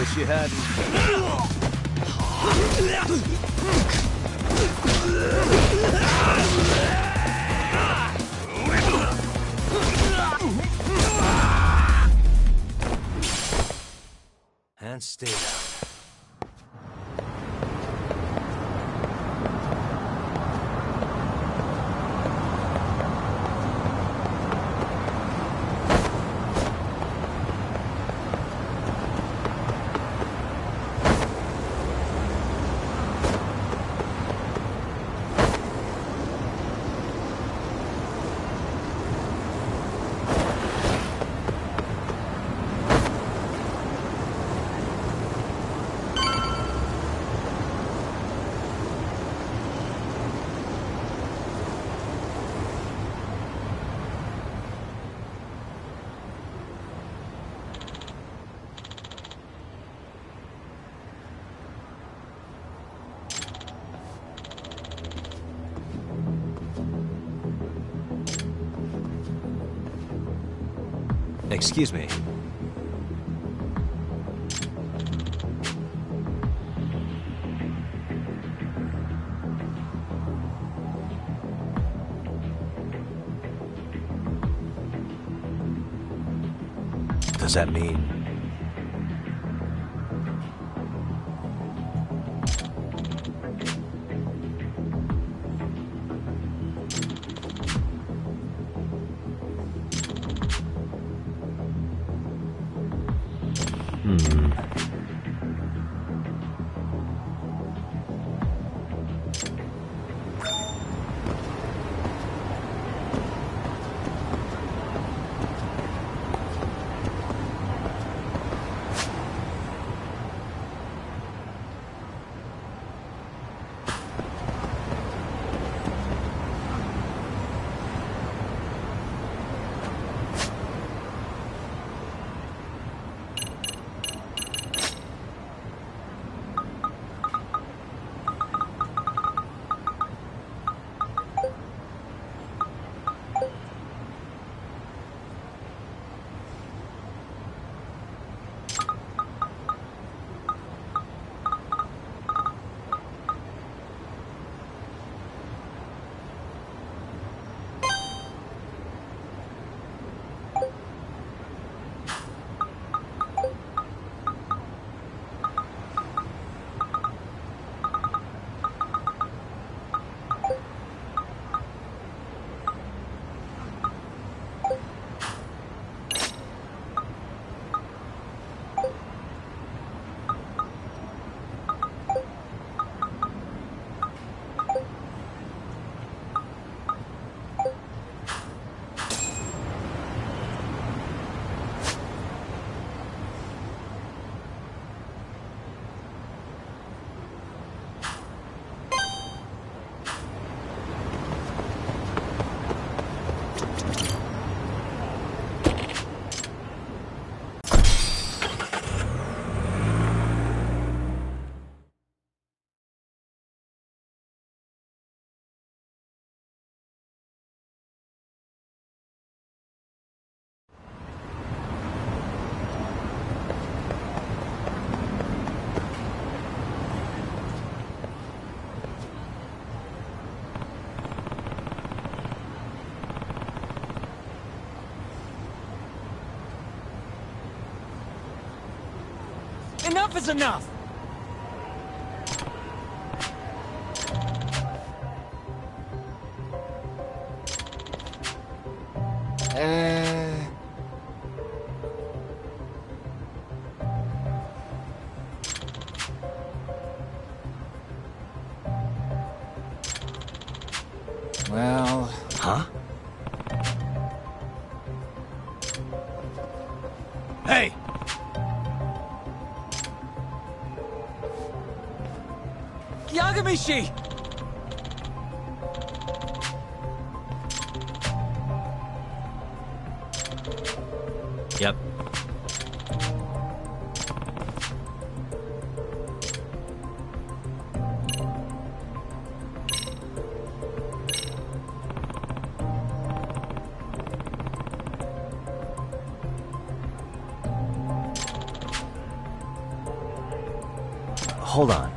Wish you hadn't. And stay down. Excuse me. Does that mean... Enough is enough! Well... Huh? Hey! Yagamishi! Yep. Hold on.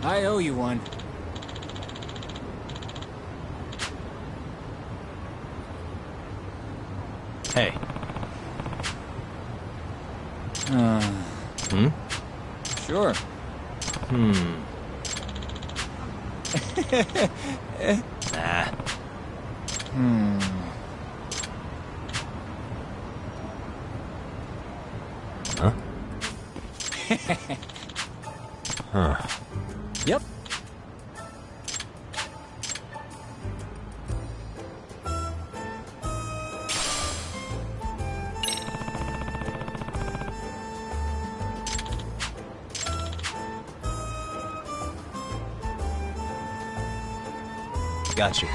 I owe you one. Hey. Sure. Nah. Huh? Huh. Yep. Got you.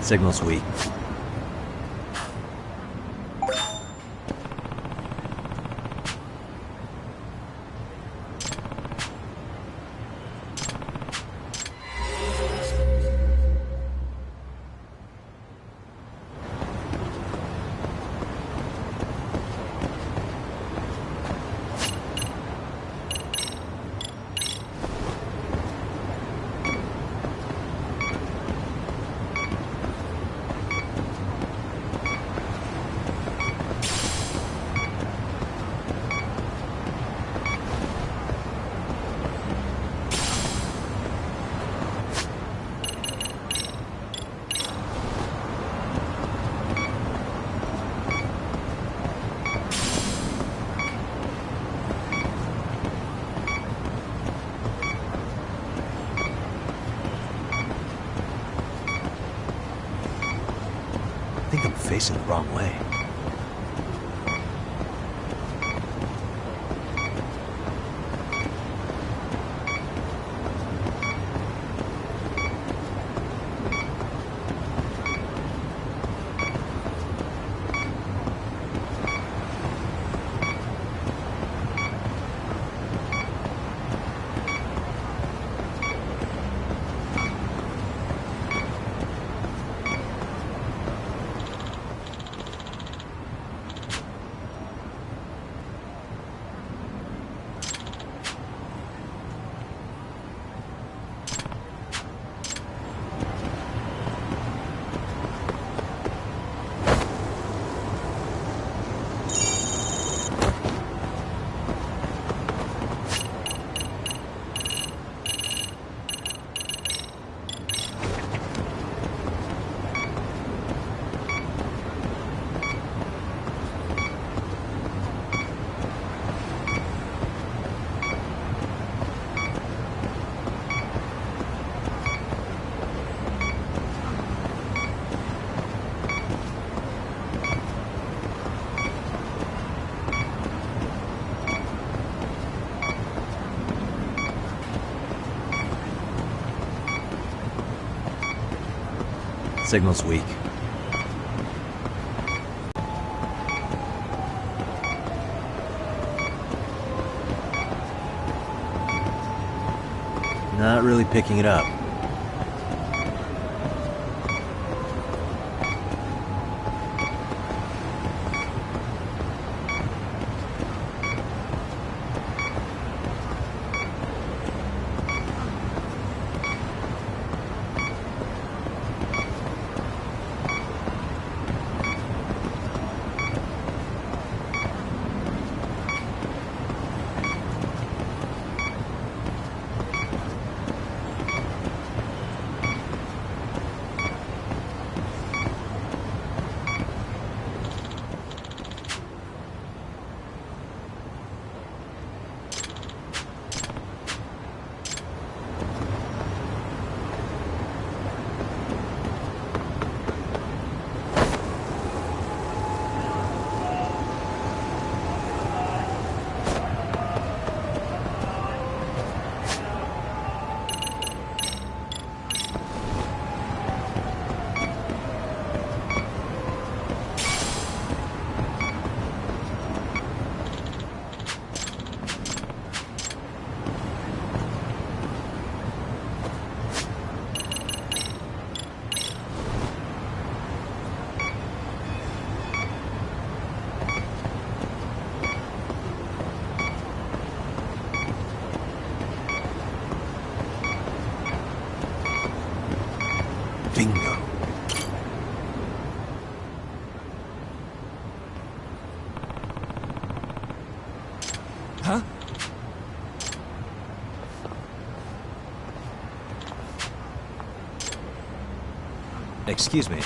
Signal's weak. I think I'm facing the wrong way. Signal's weak. Not really picking it up. Bingo. Huh? Excuse me.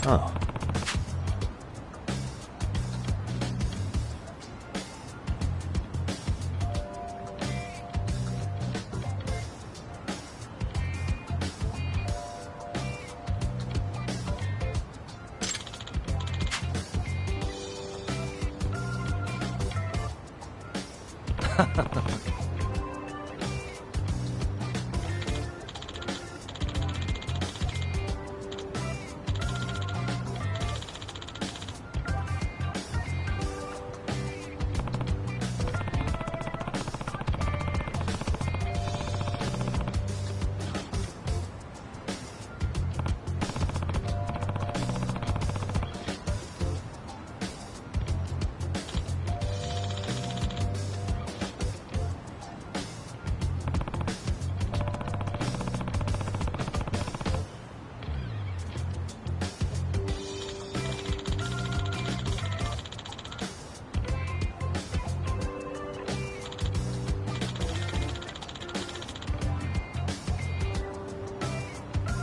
Oh.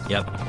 Yep.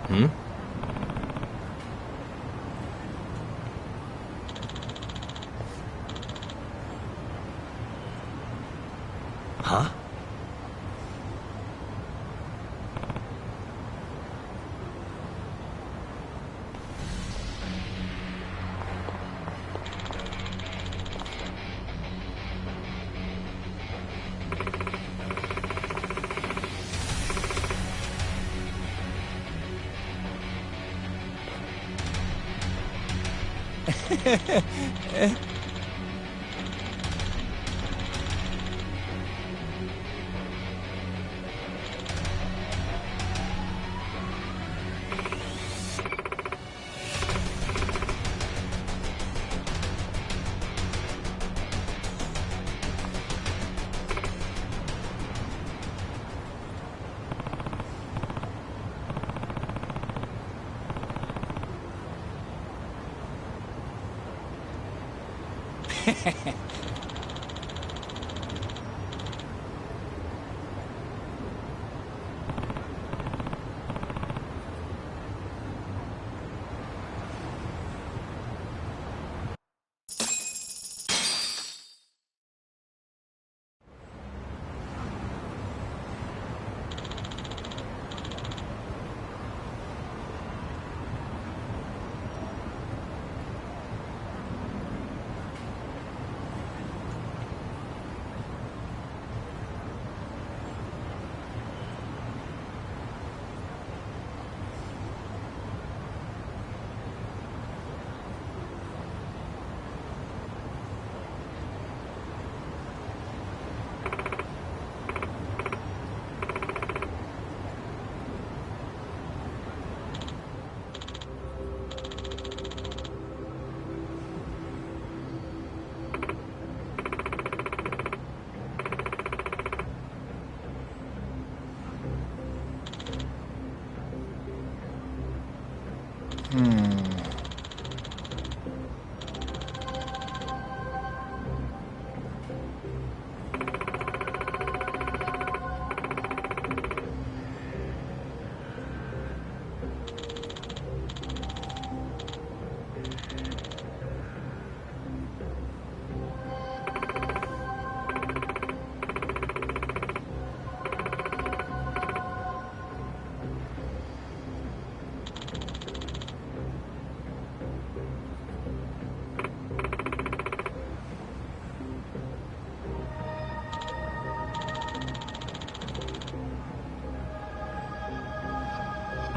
Hmm? Huh?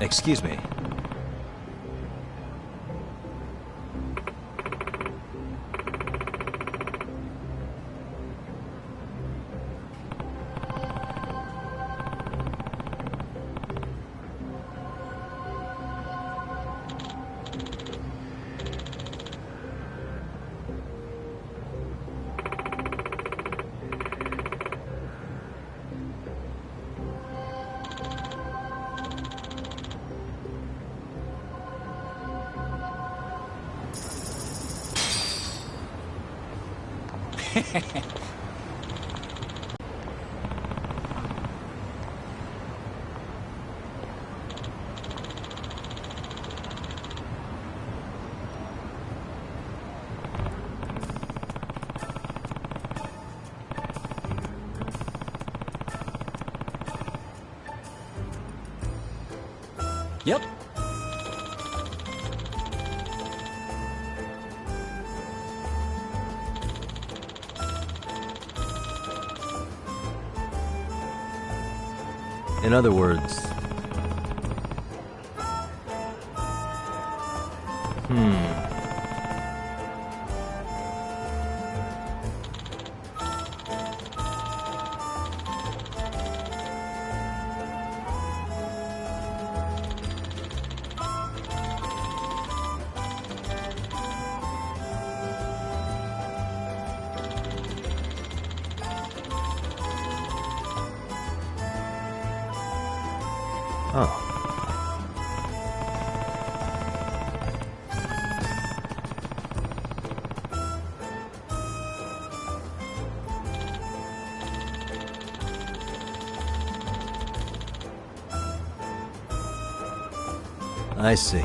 Excuse me. Yep. In other words... Oh. I see.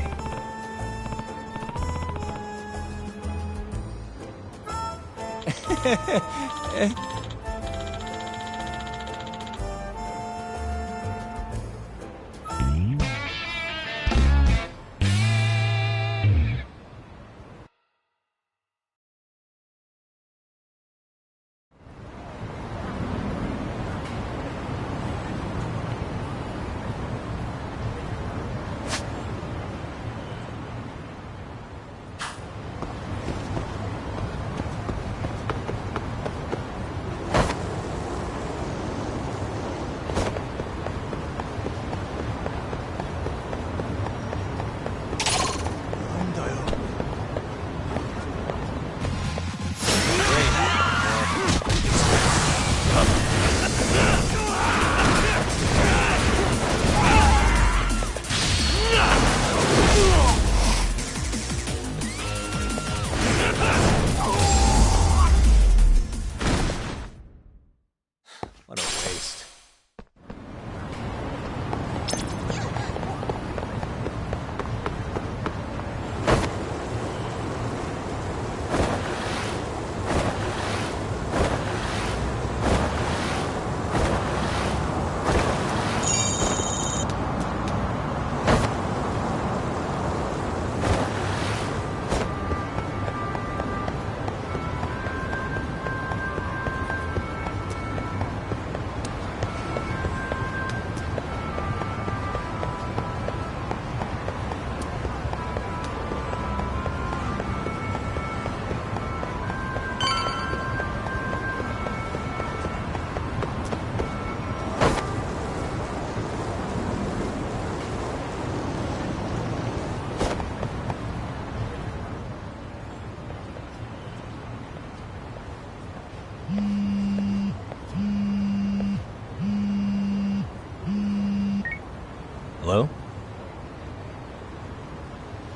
Hello?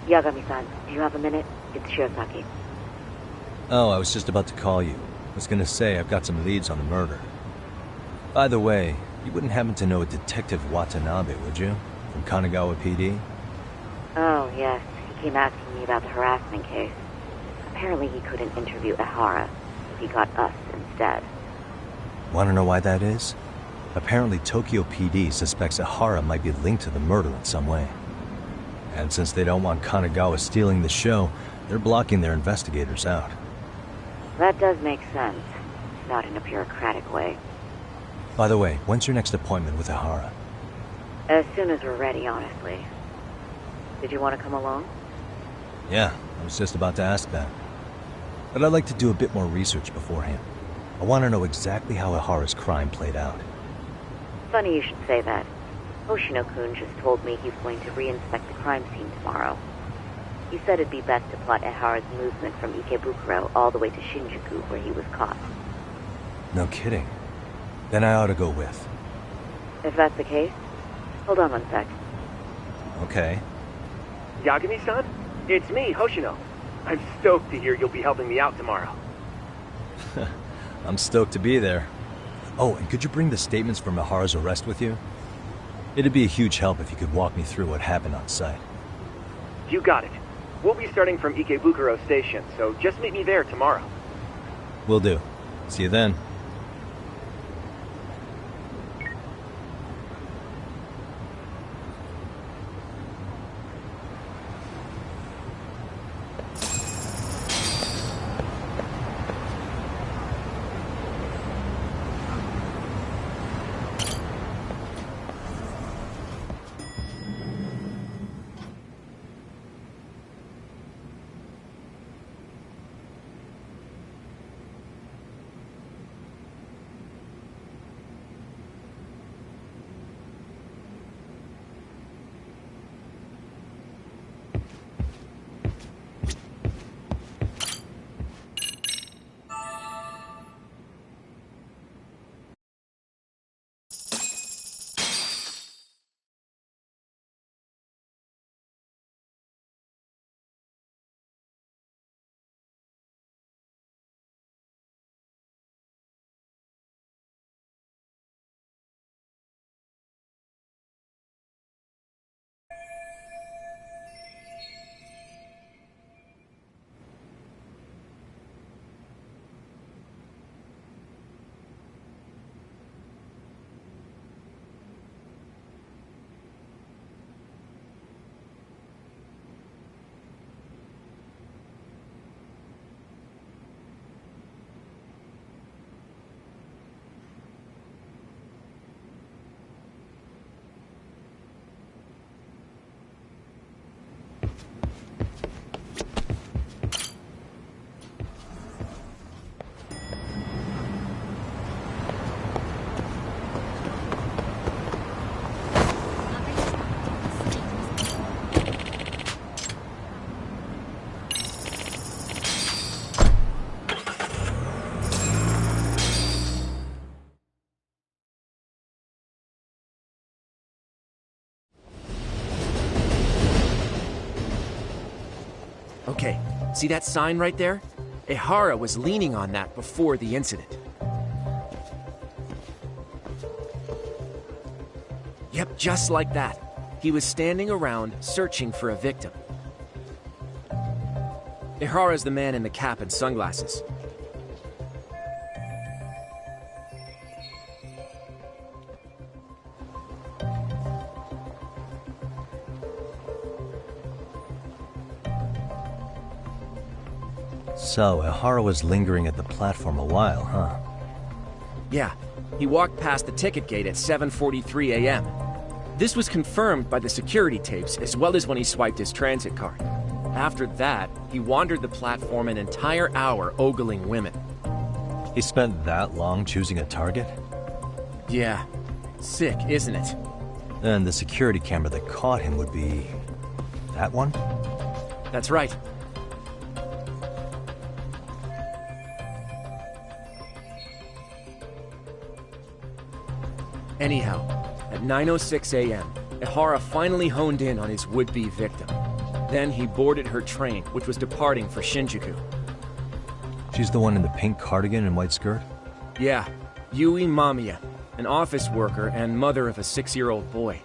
Yagami-san, do you have a minute? It's Shirosaki. Oh, I was just about to call you. I was gonna say I've got some leads on the murder. By the way, you wouldn't happen to know a Detective Watanabe, would you? From Kanagawa PD? Oh, yes. He came asking me about the harassment case. Apparently he couldn't interview Ehara, so he got us instead. Want to know why that is? Apparently Tokyo PD suspects Ehara might be linked to the murder in some way. And since they don't want Kanagawa stealing the show, they're blocking their investigators out. That does make sense. Not in a bureaucratic way. By the way, when's your next appointment with Ehara? As soon as we're ready, honestly. Did you want to come along? Yeah, I was just about to ask that. But I'd like to do a bit more research beforehand. I want to know exactly how Ehara's crime played out. Funny you should say that. Hoshino-kun just told me he's going to re-inspect the crime scene tomorrow. He said it'd be best to plot Ehara's movement from Ikebukuro all the way to Shinjuku, where he was caught. No kidding. Then I ought to go with. If that's the case, hold on one sec. Okay. Yagami-san? It's me, Hoshino. I'm stoked to hear you'll be helping me out tomorrow. I'm stoked to be there. Oh, and could you bring the statements from Ehara's arrest with you? It'd be a huge help if you could walk me through what happened on site. You got it. We'll be starting from Ikebukuro Station, so just meet me there tomorrow. Will do. See you then. Okay, see that sign right there? Ehara was leaning on that before the incident. Yep, just like that. He was standing around searching for a victim. Ehara's the man in the cap and sunglasses. So, Ehara was lingering at the platform a while, huh? Yeah, he walked past the ticket gate at 7:43 a.m. This was confirmed by the security tapes as well as when he swiped his transit card. After that, he wandered the platform an entire hour ogling women. He spent that long choosing a target? Yeah, sick, isn't it? And the security camera that caught him would be... that one? That's right. Anyhow, at 9:06 a.m., Ihara finally honed in on his would-be victim. Then he boarded her train, which was departing for Shinjuku. She's the one in the pink cardigan and white skirt? Yeah, Yui Mamiya, an office worker and mother of a 6-year-old boy.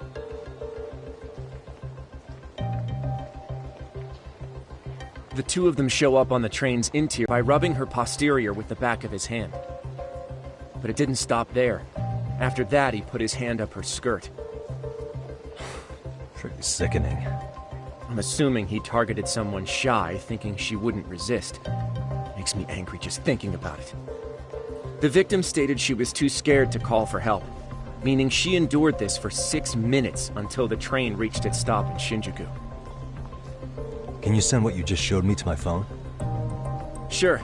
The two of them show up on the train's interior by rubbing her posterior with the back of his hand. But it didn't stop there. After that, he put his hand up her skirt. Pretty sickening. I'm assuming he targeted someone shy, thinking she wouldn't resist. Makes me angry just thinking about it. The victim stated she was too scared to call for help, meaning she endured this for 6 minutes until the train reached its stop in Shinjuku. Can you send what you just showed me to my phone? Sure.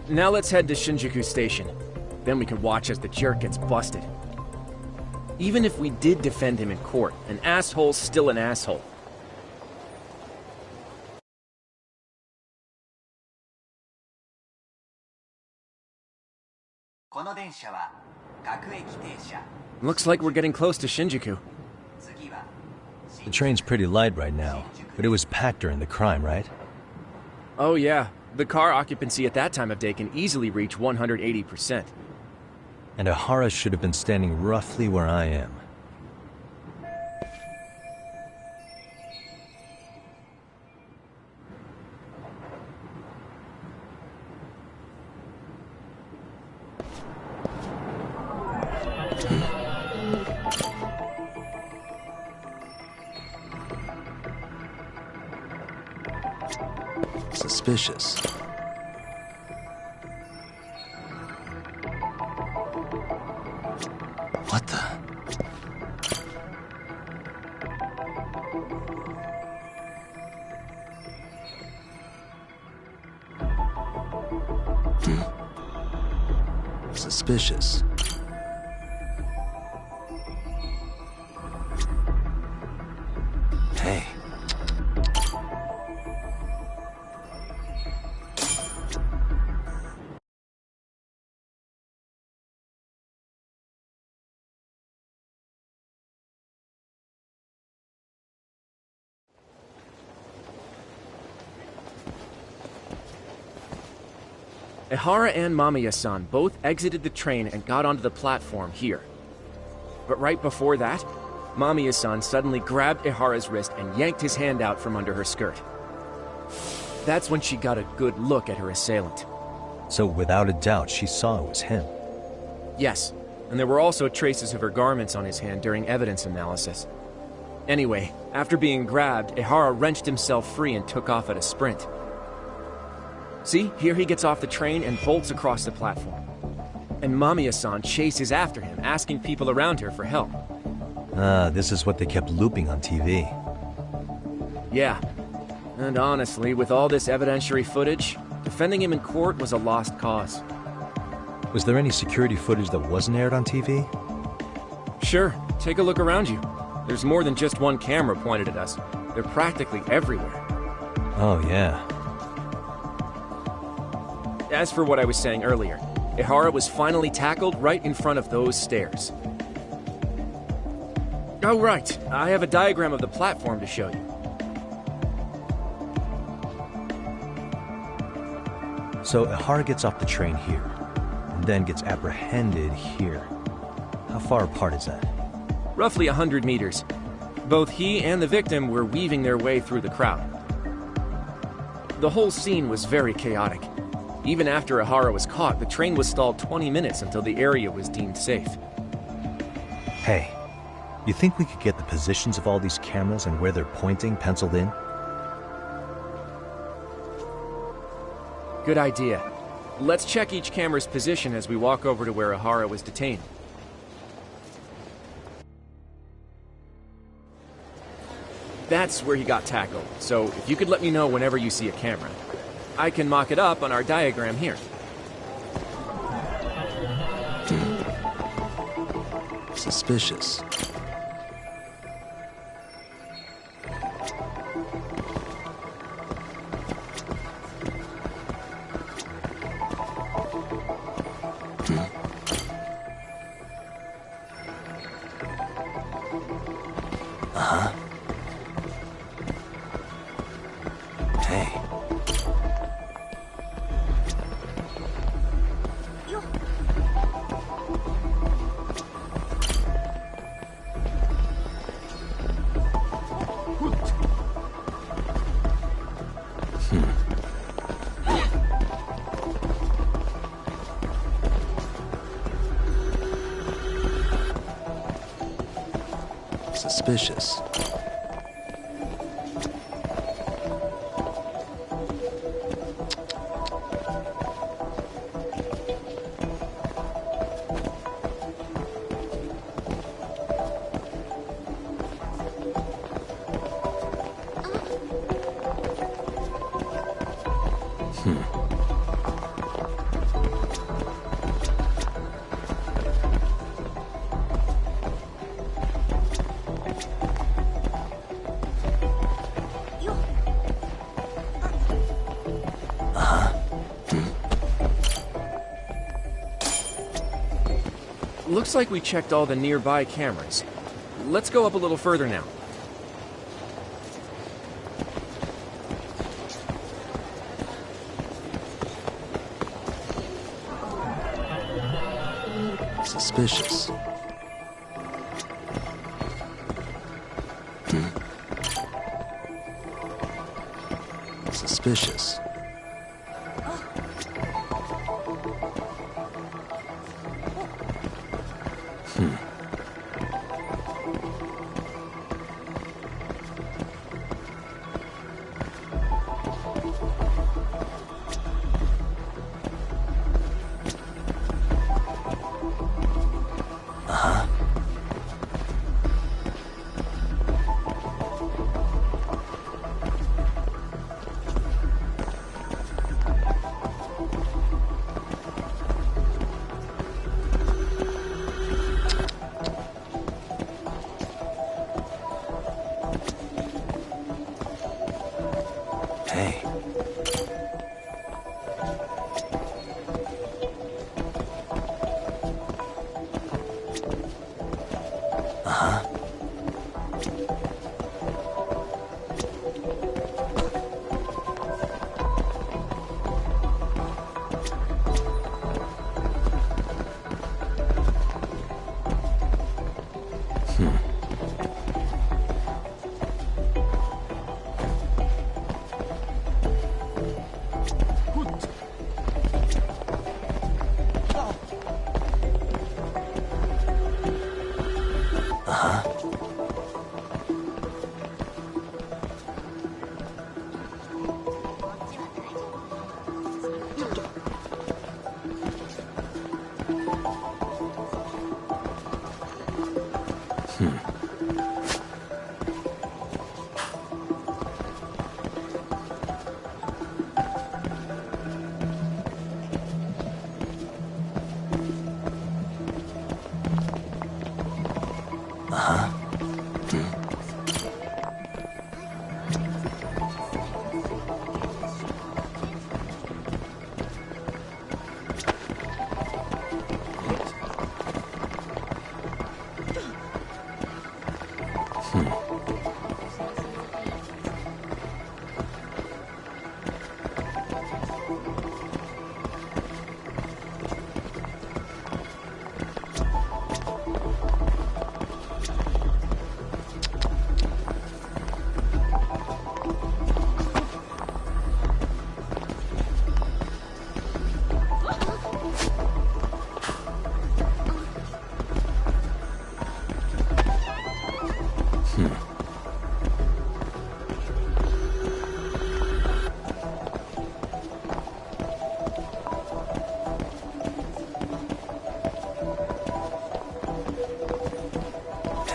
Now let's head to Shinjuku Station. Then we can watch as the jerk gets busted. Even if we did defend him in court, an asshole's still an asshole. Looks like we're getting close to Shinjuku. The train's pretty light right now, but it was packed during the crime, right? Oh yeah, the car occupancy at that time of day can easily reach 180%. And Ihara should have been standing roughly where I am. Suspicious. What the? Suspicious. Hey. Ihara and Mamiya-san both exited the train and got onto the platform here. But right before that, Mamiya-san suddenly grabbed Ihara's wrist and yanked his hand out from under her skirt. That's when she got a good look at her assailant. So without a doubt, she saw it was him. Yes, and there were also traces of her garments on his hand during evidence analysis. Anyway, after being grabbed, Ihara wrenched himself free and took off at a sprint. See, here he gets off the train and bolts across the platform. And Mamiya-san chases after him, asking people around her for help. Ah, this is what they kept looping on TV. Yeah. And honestly, with all this evidentiary footage, defending him in court was a lost cause. Was there any security footage that wasn't aired on TV? Sure, take a look around you. There's more than just one camera pointed at us. They're practically everywhere. Oh, yeah. As for what I was saying earlier, Ihara was finally tackled right in front of those stairs. Oh right, I have a diagram of the platform to show you. So Ihara gets off the train here, and then gets apprehended here. How far apart is that? Roughly 100 meters. Both he and the victim were weaving their way through the crowd. The whole scene was very chaotic. Even after Ihara was caught, the train was stalled 20 minutes until the area was deemed safe. Hey, you think we could get the positions of all these cameras and where they're pointing penciled in? Good idea. Let's check each camera's position as we walk over to where Ihara was detained. That's where he got tackled, so if you could let me know whenever you see a camera. I can mock it up on our diagram here. Suspicious. Suspicious. Looks like we checked all the nearby cameras. Let's go up a little further now. Suspicious. Suspicious. Hey.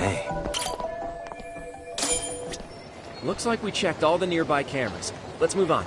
Hey. Looks like we checked all the nearby cameras. Let's move on.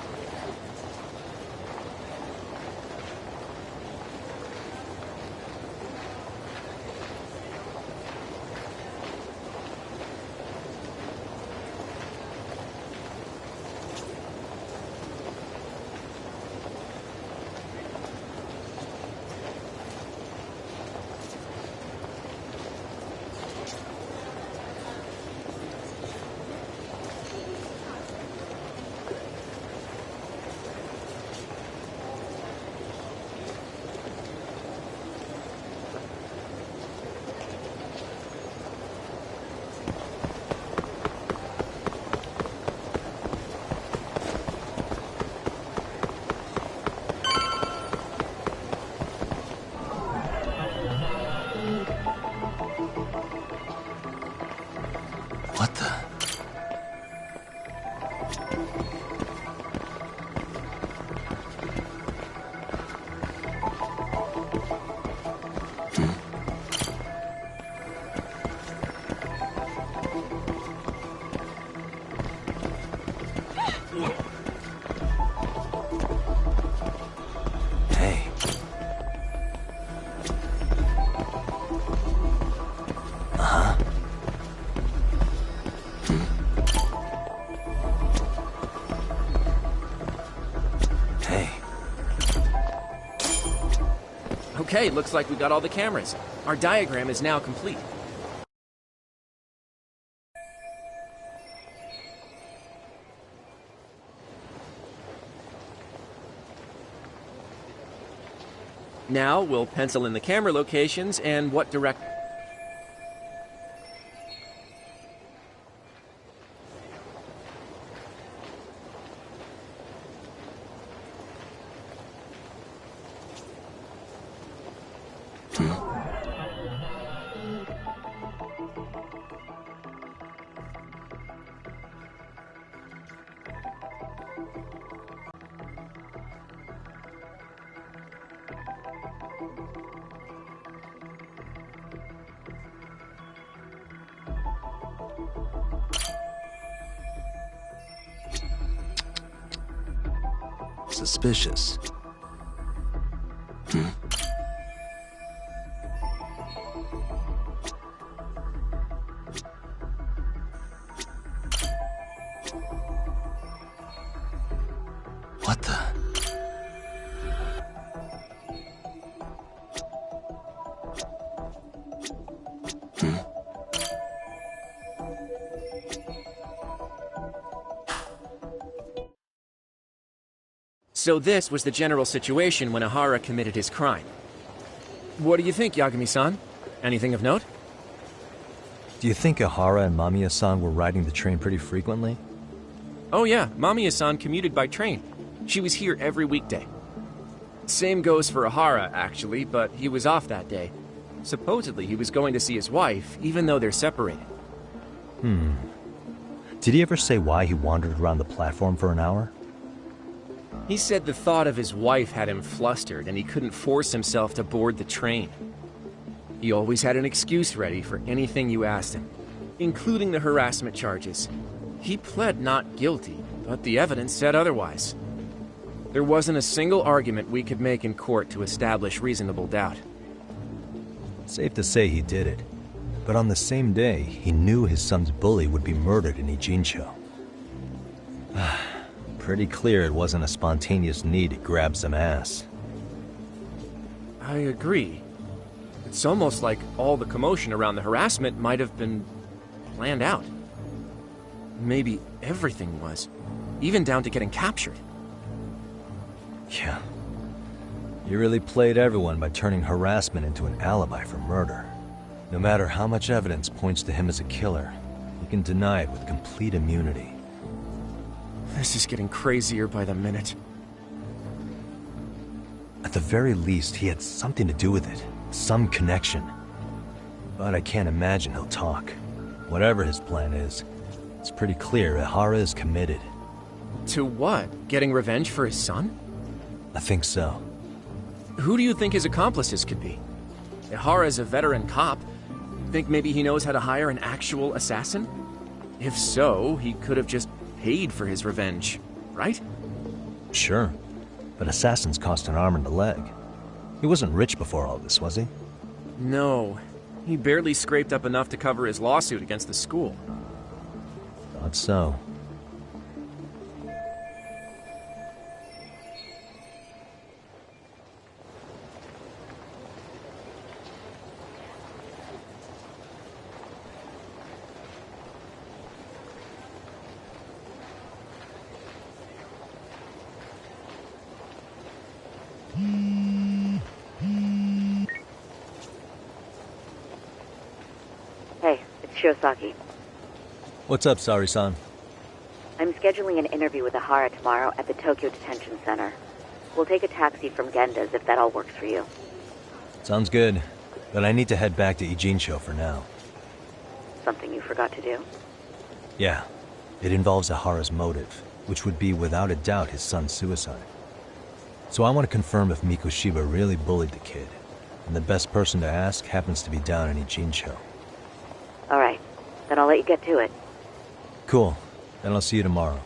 Okay, looks like we got all the cameras. Our diagram is now complete. Now we'll pencil in the camera locations and what direct... Suspicious. What the? So this was the general situation when Ahara committed his crime. What do you think, Yagami-san? Anything of note? Do you think Ahara and Mamiya-san were riding the train pretty frequently? Oh yeah, Mamiya-san commuted by train. She was here every weekday. Same goes for Ahara, actually, but he was off that day. Supposedly he was going to see his wife, even though they're separated. Did he ever say why he wandered around the platform for an hour? He said the thought of his wife had him flustered and he couldn't force himself to board the train. He always had an excuse ready for anything you asked him, including the harassment charges. He pled not guilty, but the evidence said otherwise. There wasn't a single argument we could make in court to establish reasonable doubt. Safe to say he did it. But on the same day, he knew his son's bully would be murdered in Ijincho. Pretty clear it wasn't a spontaneous need to grab some ass. I agree. It's almost like all the commotion around the harassment might have been planned out. Maybe everything was, even down to getting captured. Yeah. You really played everyone by turning harassment into an alibi for murder. No matter how much evidence points to him as a killer, you can deny it with complete immunity. This is getting crazier by the minute. At the very least, he had something to do with it. Some connection. But I can't imagine he'll talk. Whatever his plan is, it's pretty clear Ahara is committed. To what? Getting revenge for his son? I think so. Who do you think his accomplices could be? Ihara's a veteran cop. Think maybe he knows how to hire an actual assassin? If so, he could have just paid for his revenge, right? Sure. But assassins cost an arm and a leg. He wasn't rich before all this, was he? No. He barely scraped up enough to cover his lawsuit against the school. Thought so. Hey, it's Shiosaki. What's up, Sari-san? I'm scheduling an interview with Ahara tomorrow at the Tokyo Detention Center. We'll take a taxi from Genda's if that all works for you. Sounds good. But I need to head back to Ijincho for now. Something you forgot to do? Yeah. It involves Ahara's motive, which would be without a doubt his son's suicide. So I want to confirm if Mikoshiba really bullied the kid. And the best person to ask happens to be down in Ijincho. All right. Then I'll let you get to it. Cool. Then I'll see you tomorrow.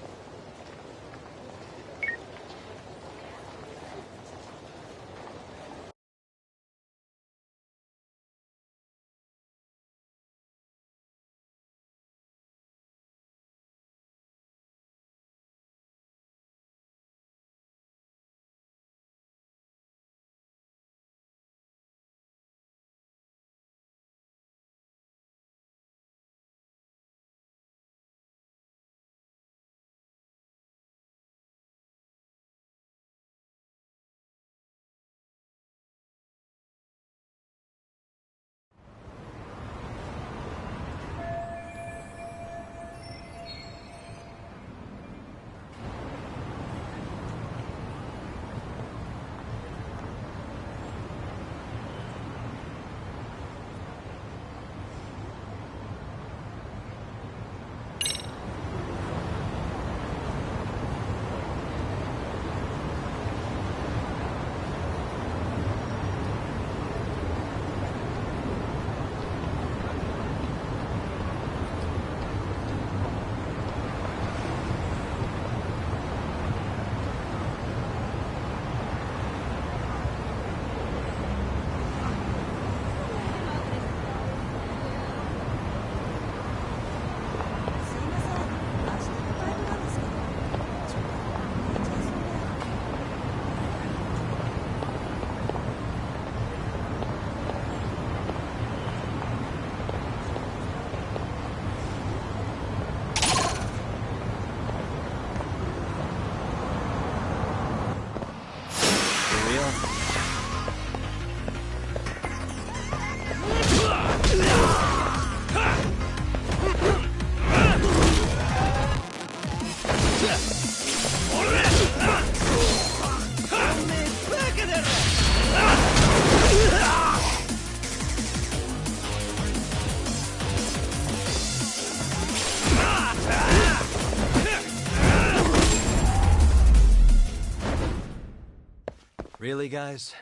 Really, guys?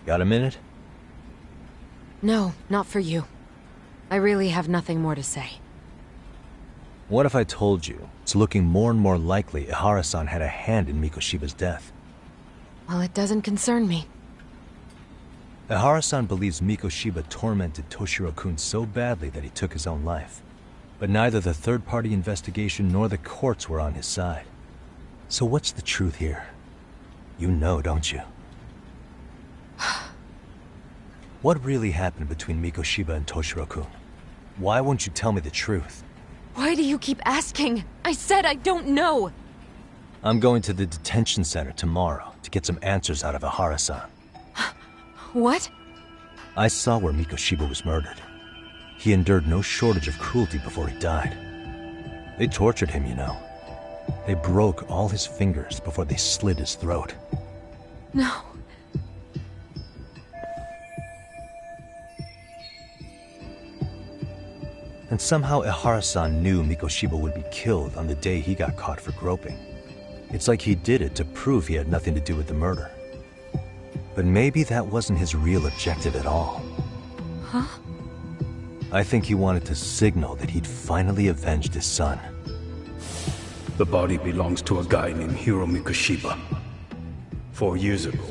Got a minute? No, not for you. I really have nothing more to say. What if I told you it's looking more and more likely Ihara-san had a hand in Mikoshiba's death? Well, it doesn't concern me. Ihara-san believes Mikoshiba tormented Toshiro-kun so badly that he took his own life. But neither the third-party investigation nor the courts were on his side. So what's the truth here? You know, don't you? What really happened between Mikoshiba and Toshiro-kun? Why won't you tell me the truth? Why do you keep asking? I said I don't know! I'm going to the detention center tomorrow to get some answers out of Ihara-san. What? I saw where Mikoshiba was murdered. He endured no shortage of cruelty before he died. They tortured him, you know. They broke all his fingers before they slit his throat. No. And somehow Ihara-san knew Mikoshiba would be killed on the day he got caught for groping. It's like he did it to prove he had nothing to do with the murder. But maybe that wasn't his real objective at all. Huh? I think he wanted to signal that he'd finally avenged his son. The body belongs to a guy named Hiro Mikoshiba. 4 years ago,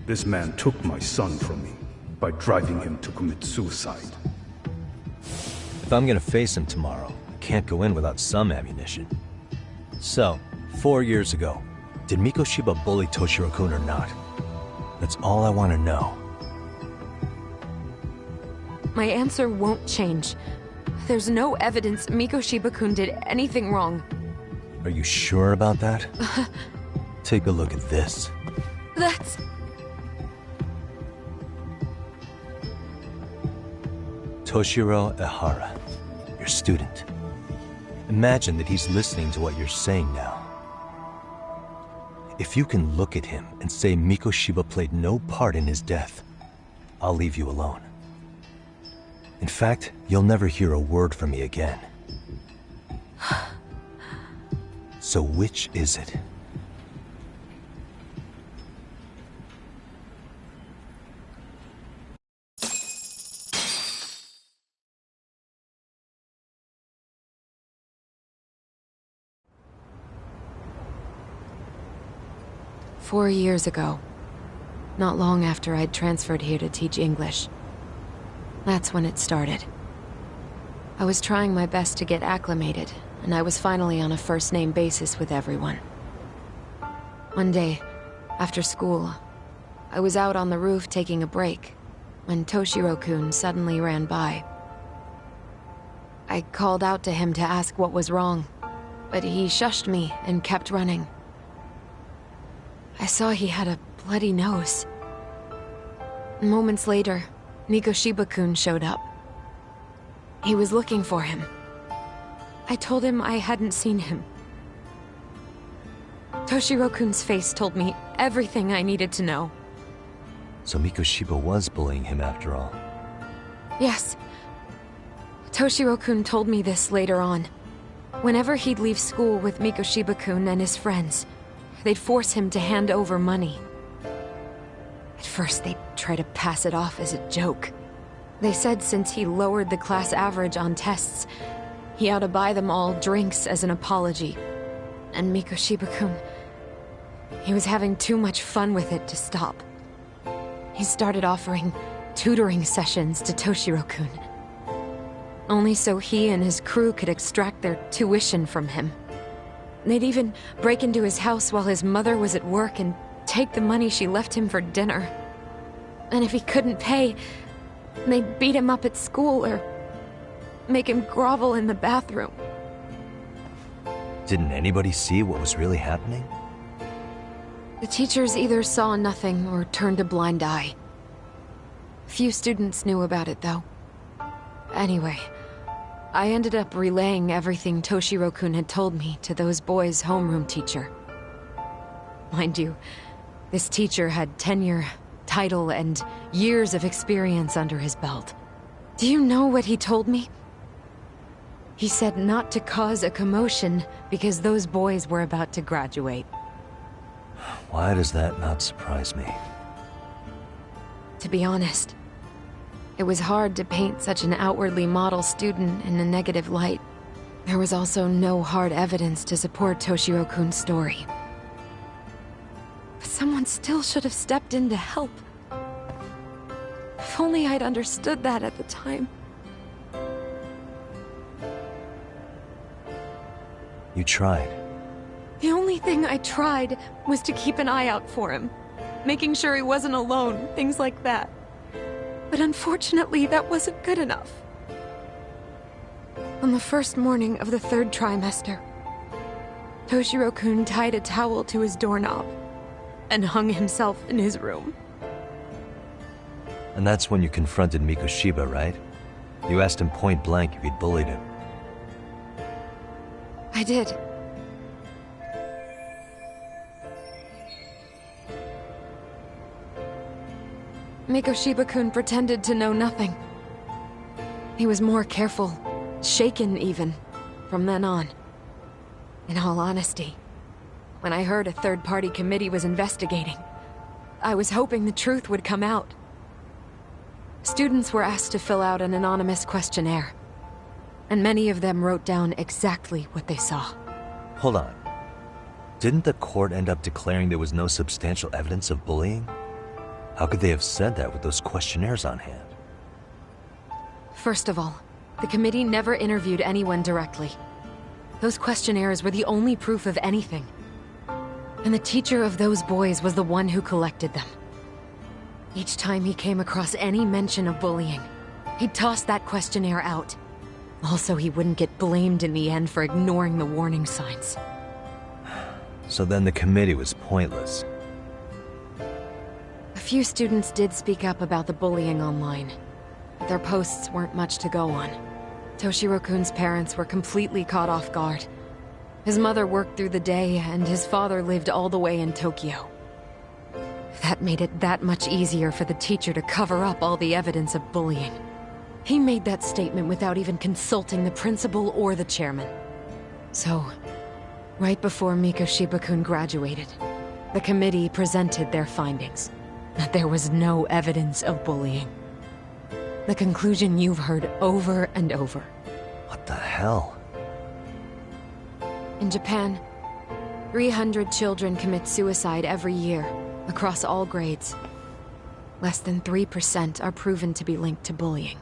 this man took my son from me by driving him to commit suicide. If I'm gonna face him tomorrow, I can't go in without some ammunition. So, 4 years ago, did Mikoshiba bully Toshiro-kun or not? That's all I want to know. My answer won't change. There's no evidence Mikoshiba-kun did anything wrong. Are you sure about that? Take a look at this. That's... Toshiro Ihara, your student. Imagine that he's listening to what you're saying now. If you can look at him and say Mikoshiba played no part in his death, I'll leave you alone. In fact, you'll never hear a word from me again. So which is it? "4 years ago, not long after I'd transferred here to teach English. That's when it started. I was trying my best to get acclimated, and I was finally on a first-name basis with everyone. One day, after school, I was out on the roof taking a break, when Toshiro-kun suddenly ran by. I called out to him to ask what was wrong, but he shushed me and kept running. I saw he had a bloody nose. Moments later, Mikoshiba-kun showed up. He was looking for him. I told him I hadn't seen him. Toshiro-kun's face told me everything I needed to know. So Mikoshiba was bullying him after all. Yes. Toshiro-kun told me this later on. Whenever he'd leave school with Mikoshiba-kun and his friends, they'd force him to hand over money. At first, they'd try to pass it off as a joke. They said since he lowered the class average on tests, he ought to buy them all drinks as an apology. And Mikoshiba-kun, he was having too much fun with it to stop. He started offering tutoring sessions to Toshiro-kun. Only so he and his crew could extract their tuition from him. They'd even break into his house while his mother was at work and take the money she left him for dinner. And if he couldn't pay, they'd beat him up at school or make him grovel in the bathroom. Didn't anybody see what was really happening? The teachers either saw nothing or turned a blind eye. Few students knew about it, though. Anyway, I ended up relaying everything Toshiro-kun had told me to those boys' homeroom teacher. Mind you, this teacher had tenure, title, and years of experience under his belt. Do you know what he told me? He said not to cause a commotion because those boys were about to graduate. Why does that not surprise me? To be honest, it was hard to paint such an outwardly model student in a negative light. There was also no hard evidence to support Toshiro-kun's story. But someone still should have stepped in to help. If only I'd understood that at the time. You tried. The only thing I tried was to keep an eye out for him, making sure he wasn't alone, things like that. But unfortunately, that wasn't good enough. On the first morning of the 3rd trimester, Toshiro-kun tied a towel to his doorknob and hung himself in his room. And that's when you confronted Mikoshiba, right? You asked him point blank if he'd bullied him. I did. Mikoshiba-kun pretended to know nothing. He was more careful, shaken even, from then on. In all honesty, when I heard a third-party committee was investigating, I was hoping the truth would come out. Students were asked to fill out an anonymous questionnaire, and many of them wrote down exactly what they saw. Hold on. Didn't the court end up declaring there was no substantial evidence of bullying? How could they have said that with those questionnaires on hand? First of all, the committee never interviewed anyone directly. Those questionnaires were the only proof of anything. And the teacher of those boys was the one who collected them. Each time he came across any mention of bullying, he'd toss that questionnaire out. Also, he wouldn't get blamed in the end for ignoring the warning signs. So then the committee was pointless. A few students did speak up about the bullying online, but their posts weren't much to go on. Toshiro-kun's parents were completely caught off guard. His mother worked through the day, and his father lived all the way in Tokyo. That made it that much easier for the teacher to cover up all the evidence of bullying. He made that statement without even consulting the principal or the chairman. So, right before Mikoshiba-kun graduated, the committee presented their findings. That there was no evidence of bullying. The conclusion you've heard over and over. What the hell? In Japan, 300 children commit suicide every year, across all grades. Less than 3% are proven to be linked to bullying.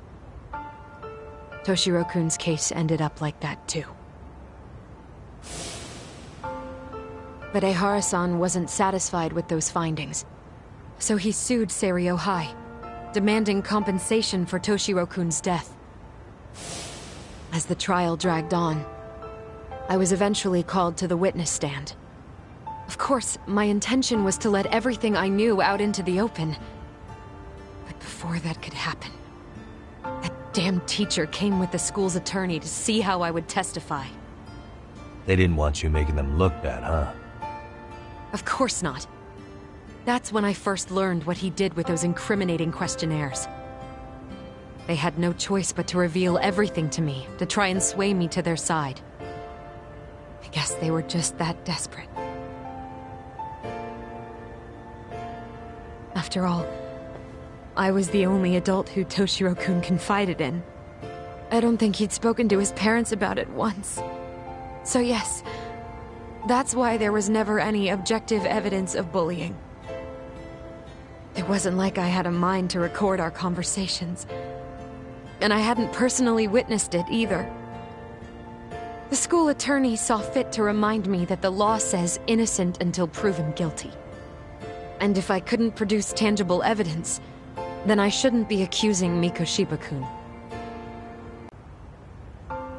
Toshiro-kun's case ended up like that too. But Ehara-san wasn't satisfied with those findings. So he sued Seiryo High, demanding compensation for Toshiro-kun's death. As the trial dragged on, I was eventually called to the witness stand. Of course, my intention was to let everything I knew out into the open. But before that could happen, that damn teacher came with the school's attorney to see how I would testify. They didn't want you making them look bad, huh? Of course not. That's when I first learned what he did with those incriminating questionnaires. They had no choice but to reveal everything to me, to try and sway me to their side. I guess they were just that desperate. After all, I was the only adult who Toshiro-kun confided in. I don't think he'd spoken to his parents about it once. So yes, that's why there was never any objective evidence of bullying. It wasn't like I had a mind to record our conversations. And I hadn't personally witnessed it either. The school attorney saw fit to remind me that the law says innocent until proven guilty. And if I couldn't produce tangible evidence, then I shouldn't be accusing Mikoshiba-kun.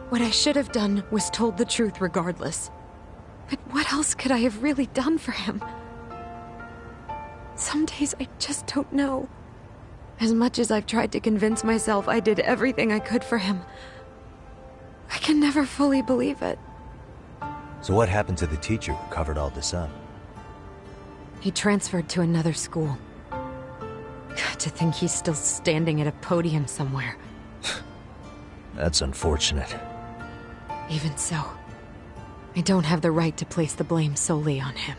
What I should have done was told the truth regardless. But what else could I have really done for him? Some days I just don't know. As much as I've tried to convince myself I did everything I could for him, I can never fully believe it. So what happened to the teacher who covered all this up? He transferred to another school. God, to think he's still standing at a podium somewhere. That's unfortunate. Even so, I don't have the right to place the blame solely on him.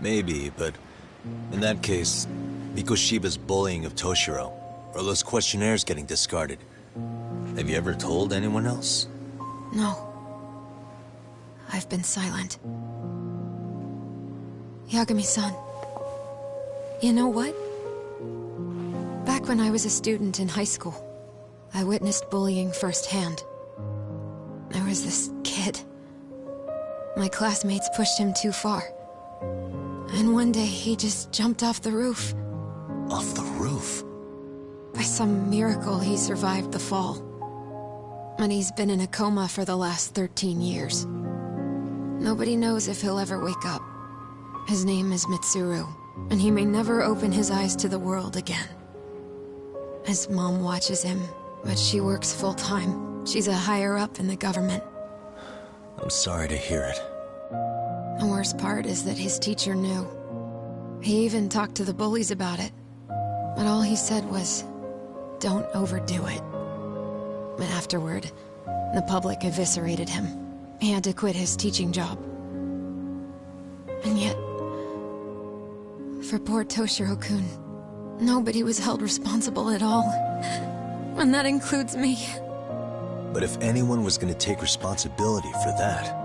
Maybe, but in that case, Mikoshiba's bullying of Toshiro, or those questionnaires getting discarded. Have you ever told anyone else? No. I've been silent. Yagami-san, you know what? Back when I was a student in high school, I witnessed bullying firsthand. There was this kid. My classmates pushed him too far. And one day he just jumped off the roof. Off the roof? By some miracle, he survived the fall. And he's been in a coma for the last 13 years. Nobody knows if he'll ever wake up. His name is Mitsuru, and he may never open his eyes to the world again. His mom watches him, but she works full-time. She's a higher-up in the government. I'm sorry to hear it. The worst part is that his teacher knew. He even talked to the bullies about it. But all he said was, don't overdo it. But afterward, the public eviscerated him. He had to quit his teaching job. And yet, for poor Toshiro-kun, nobody was held responsible at all. And that includes me. But if anyone was going to take responsibility for that,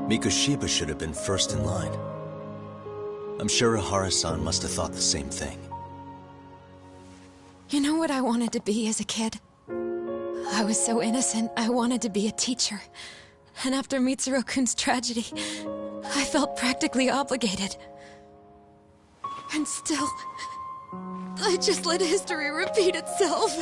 Mikoshiba should have been first in line. I'm sure Ihara-san must have thought the same thing. You know what I wanted to be as a kid? I was so innocent, I wanted to be a teacher. And after Mitsuru-kun's tragedy, I felt practically obligated. And still, I just let history repeat itself.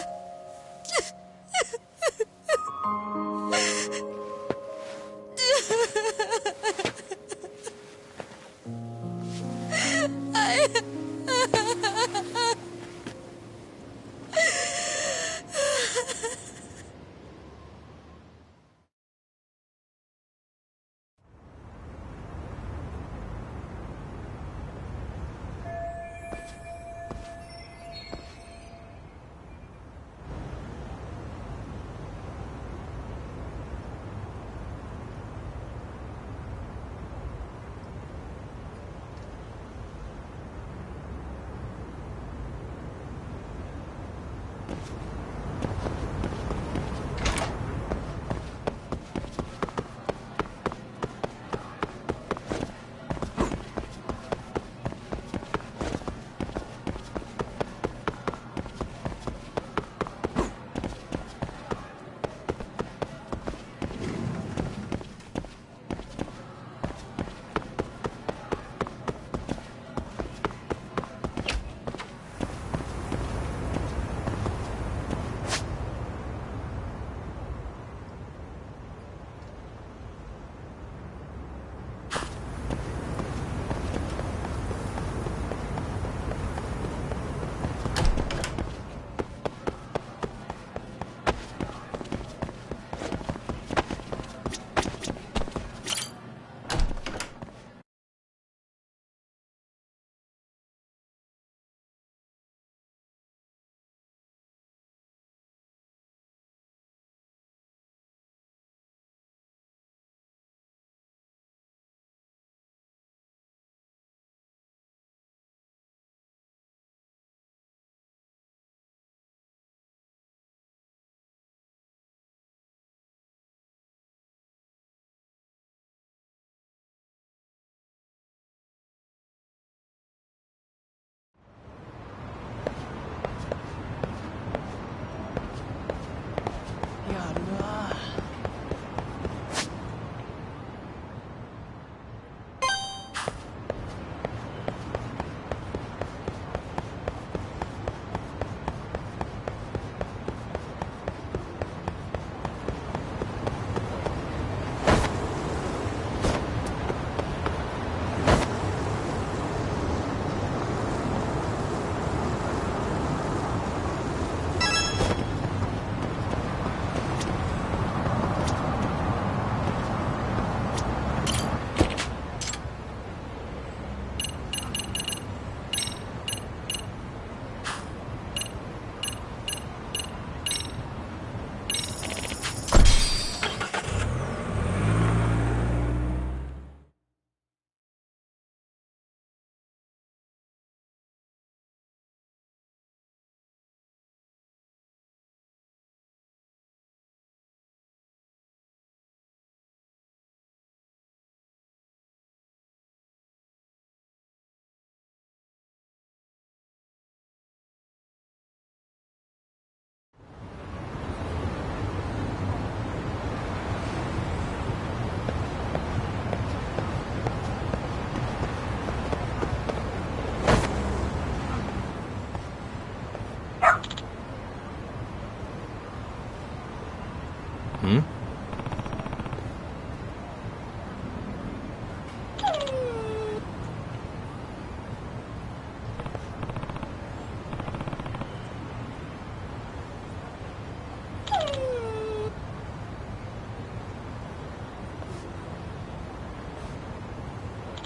Hmm?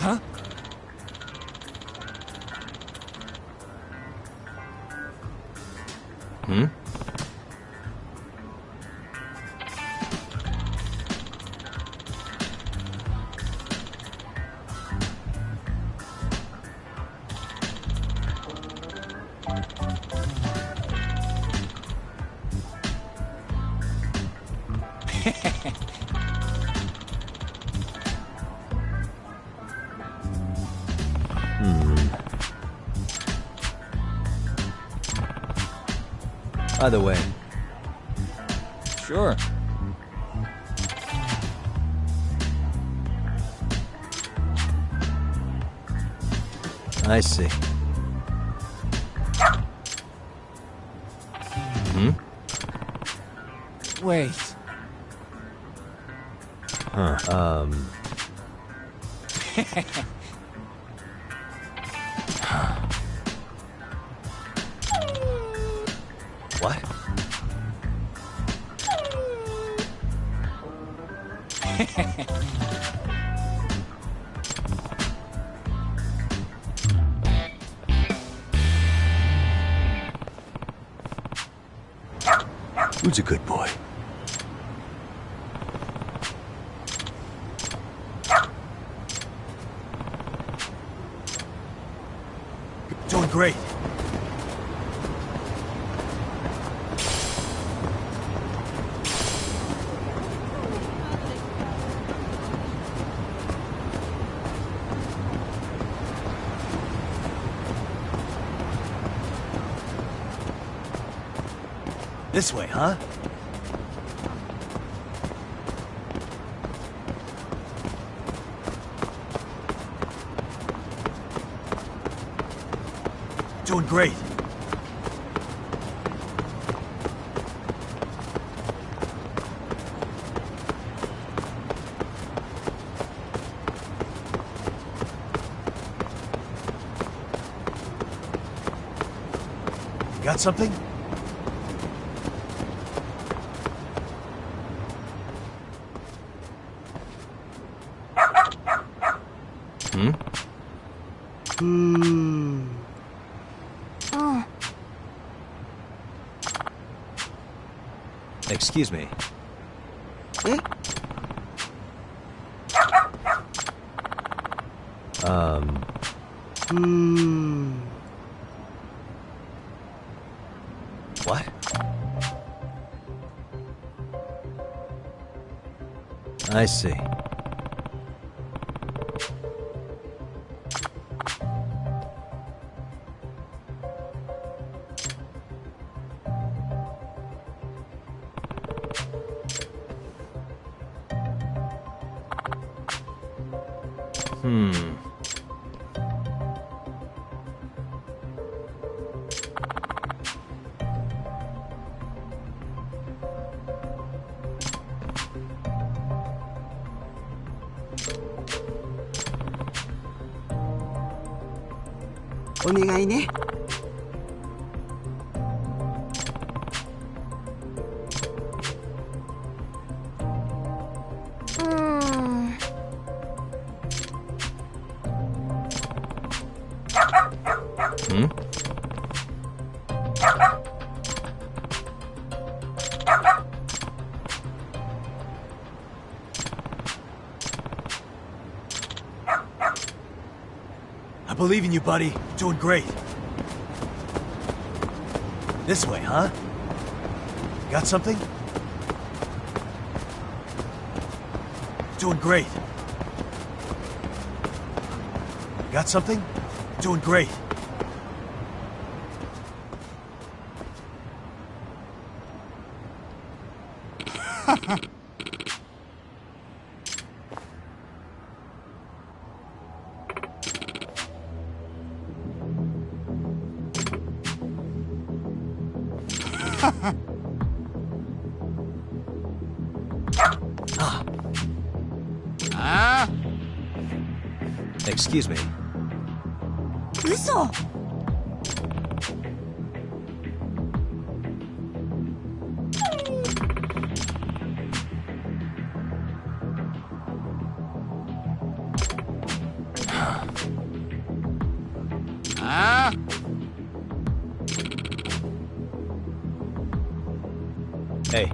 Huh? Hmm? Either way, Sure. I see. Hmm? Wait. Huh. What? Who's a good boy? Doing great. This way, huh? Doing great. Got something? Hmm? Excuse me. What? I see. Hmm? I believe in you, buddy. You're doing great. This way, huh? Got something? Doing great. Got something? Doing great. Excuse me. 嘘。Hey.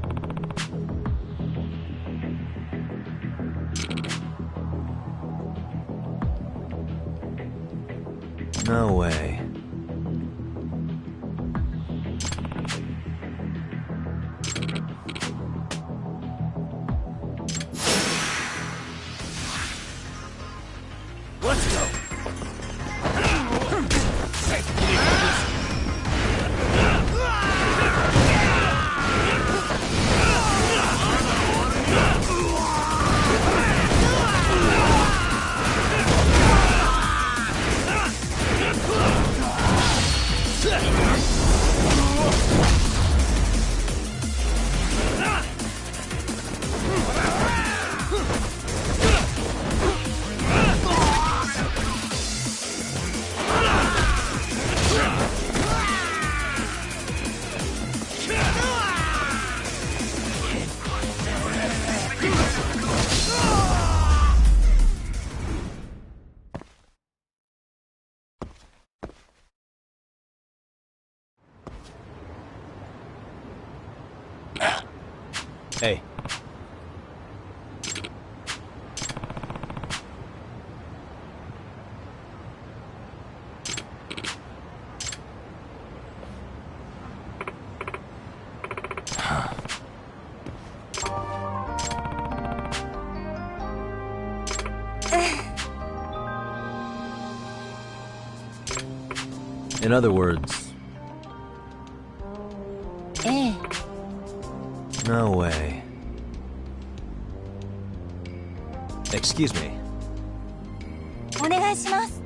No way. Let's go. Hey. In other words, ええ。 no way. Excuse me. お願いします。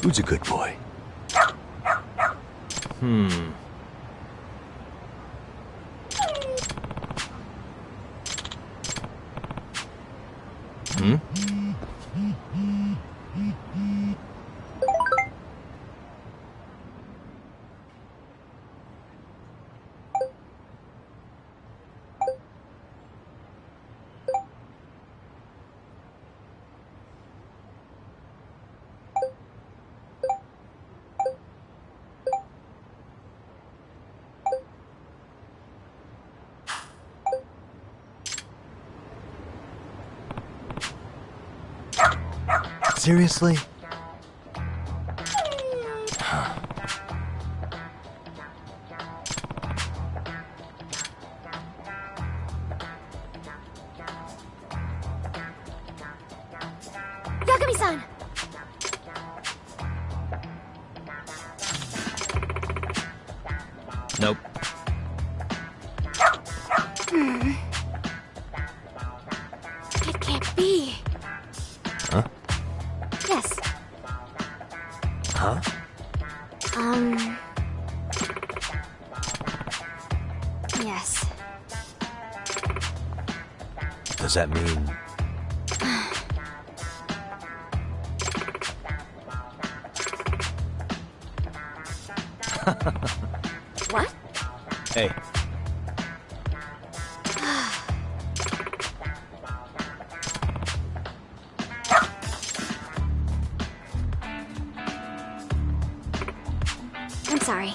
Who's a good boy? Hmm. Hmm? Seriously? Yagami-san! Nope. It can't be. Huh? Yes. Huh? Yes. Does that mean... What? Hey. I'm sorry.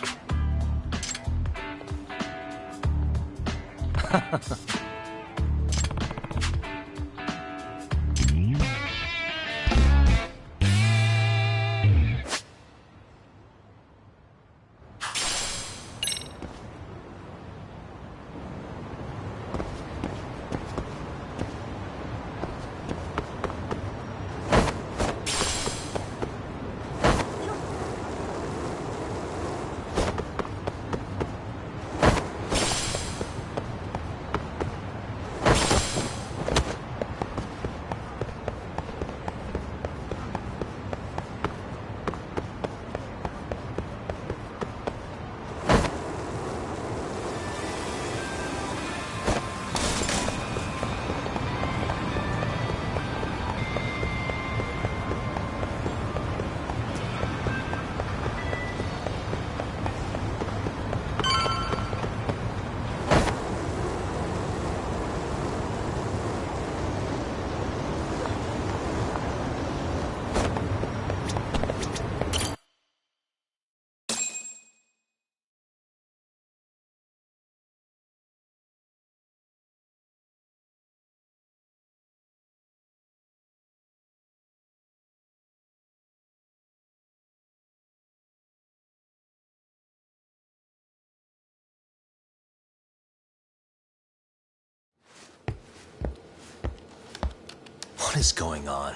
What is going on?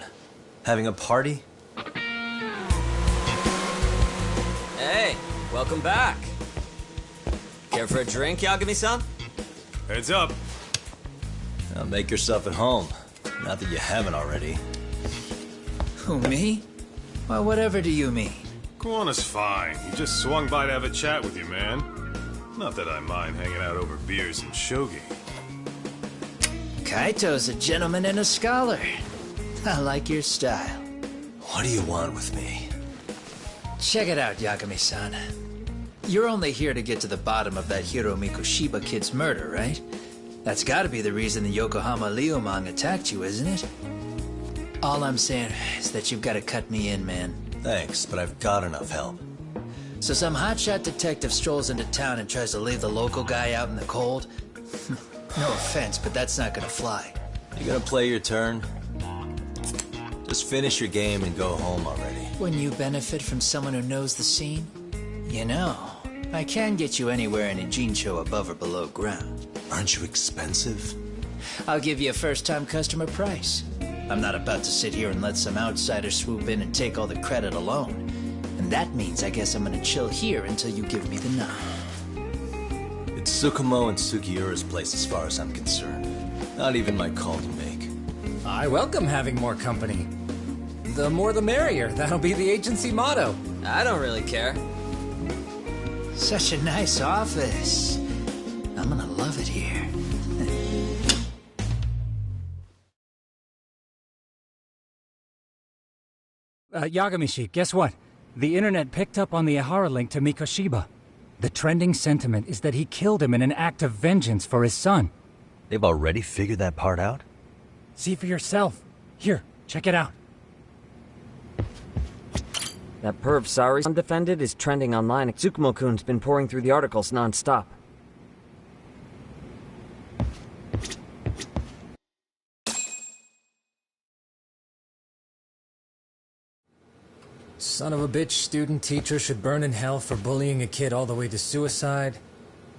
Having a party? Hey, welcome back. Care for a drink, Yagami-san? Heads up. Now make yourself at home. Not that you haven't already. Who, me? Well, whatever do you mean? Kuwana's fine. He just swung by to have a chat with you, man. Not that I mind hanging out over beers and shogi. Kaito's a gentleman and a scholar. I like your style. What do you want with me? Check it out, Yagami-san. You're only here to get to the bottom of that Hiro Mikoshiba kid's murder, right? That's gotta be the reason the Yokohama Liumang attacked you, isn't it? All I'm saying is that you've gotta cut me in, man. Thanks, but I've got enough help. So some hotshot detective strolls into town and tries to leave the local guy out in the cold? No offense, but that's not gonna fly. You gonna play your turn? Just finish your game and go home already. When you benefit from someone who knows the scene? You know, I can get you anywhere in a Jincho above or below ground. Aren't you expensive? I'll give you a first-time customer price. I'm not about to sit here and let some outsider swoop in and take all the credit alone. And that means I guess I'm gonna chill here until you give me the nod. It's Tsukumo and Sugiura's place as far as I'm concerned. Not even my call to make. I welcome having more company. The more the merrier. That'll be the agency motto. I don't really care. Such a nice office. I'm gonna love it here. Yagamishi, guess what? The internet picked up on the Ihara link to Mikoshiba. The trending sentiment is that he killed him in an act of vengeance for his son. They've already figured that part out? See for yourself. Here, check it out. That perv Sari undefended is trending online. Tsukumo-kun's been pouring through the articles non-stop. Son of a bitch student teacher should burn in hell for bullying a kid all the way to suicide.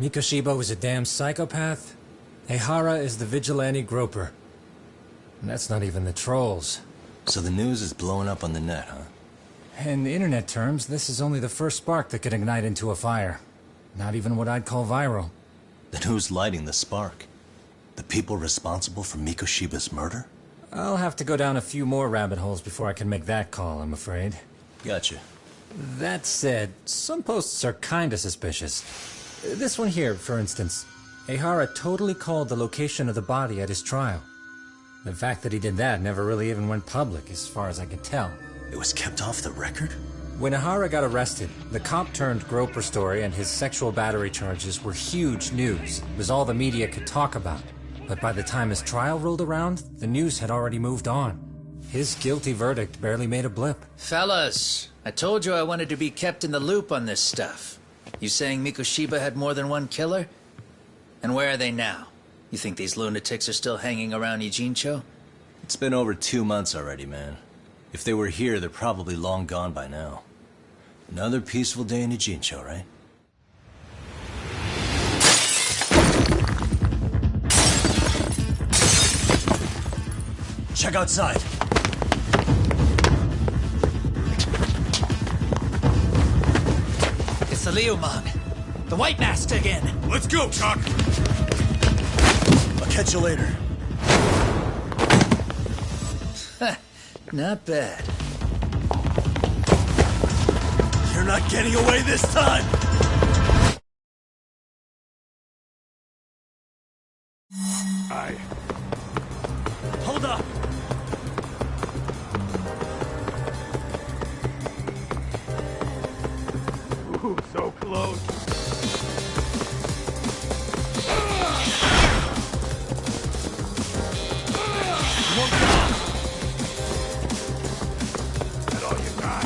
Mikoshiba was a damn psychopath. Ehara is the vigilante groper. And that's not even the trolls. So the news is blowing up on the net, huh? In internet terms, this is only the first spark that could ignite into a fire. Not even what I'd call viral. Then who's lighting the spark? The people responsible for Mikoshiba's murder? I'll have to go down a few more rabbit holes before I can make that call, I'm afraid. Gotcha. That said, some posts are kinda suspicious. This one here, for instance. Ehara totally called the location of the body at his trial. The fact that he did that never really even went public, as far as I can tell. It was kept off the record? When Ehara got arrested, the cop-turned-groper story and his sexual battery charges were huge news. It was all the media could talk about. But by the time his trial rolled around, the news had already moved on. His guilty verdict barely made a blip. Fellas, I told you I wanted to be kept in the loop on this stuff. You saying Mikoshiba had more than one killer? And where are they now? You think these lunatics are still hanging around Ijincho? It's been over 2 months already, man. If they were here, they're probably long gone by now. Another peaceful day in Ijincho, right? Check outside. It's the Liumang. The White Mask again. Let's go, Chuck! I'll catch you later. Not bad. You're not getting away this time! Aye. Hold up! Ooh, so close. That all you got?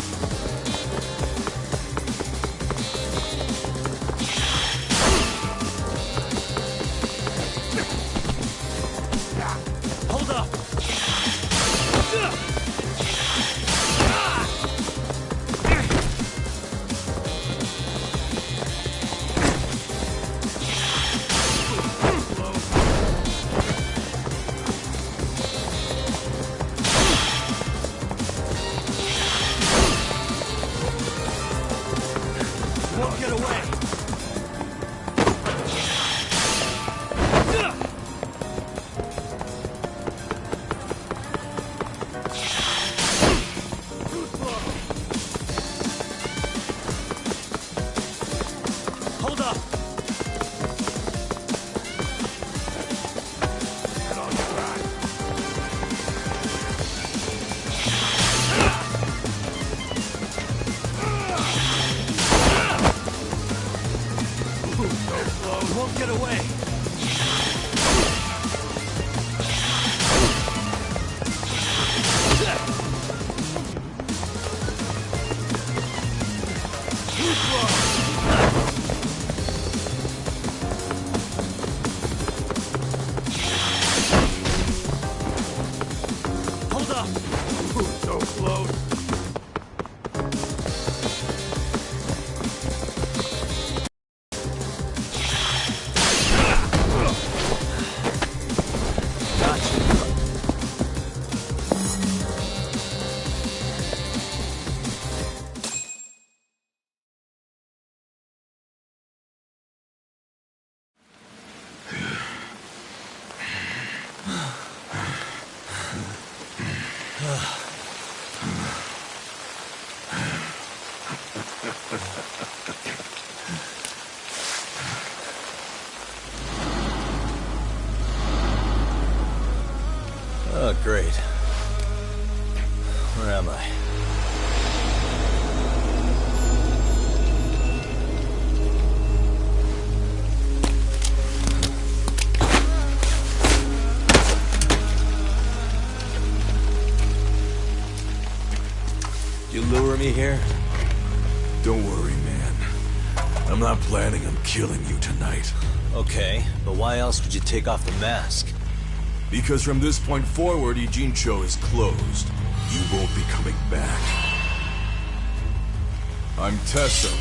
Hold up! Oh, great. Where am I? You lure me here? Don't worry, man. I'm not planning on killing you tonight. Okay, but why else would you take off the mask? Because from this point forward, Ijincho is closed. You won't be coming back. I'm Tesso.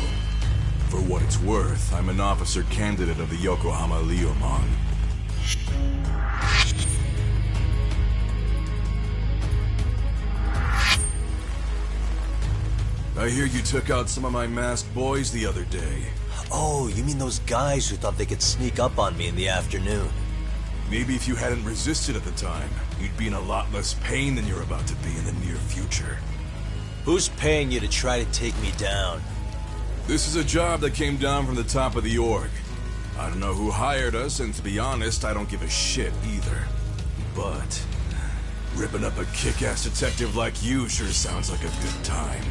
For what it's worth, I'm an officer candidate of the Yokohama Leomon. I hear you took out some of my masked boys the other day. Oh, you mean those guys who thought they could sneak up on me in the afternoon? Maybe if you hadn't resisted at the time, you'd be in a lot less pain than you're about to be in the near future. Who's paying you to try to take me down? This is a job that came down from the top of the org. I don't know who hired us, and to be honest, I don't give a shit either. But ripping up a kick-ass detective like you sure sounds like a good time.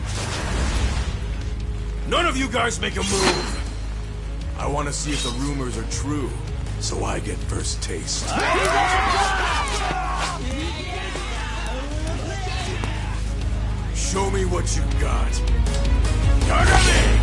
None of you guys make a move! I want to see if the rumors are true, so I get first taste. Show me what you got. Yagami!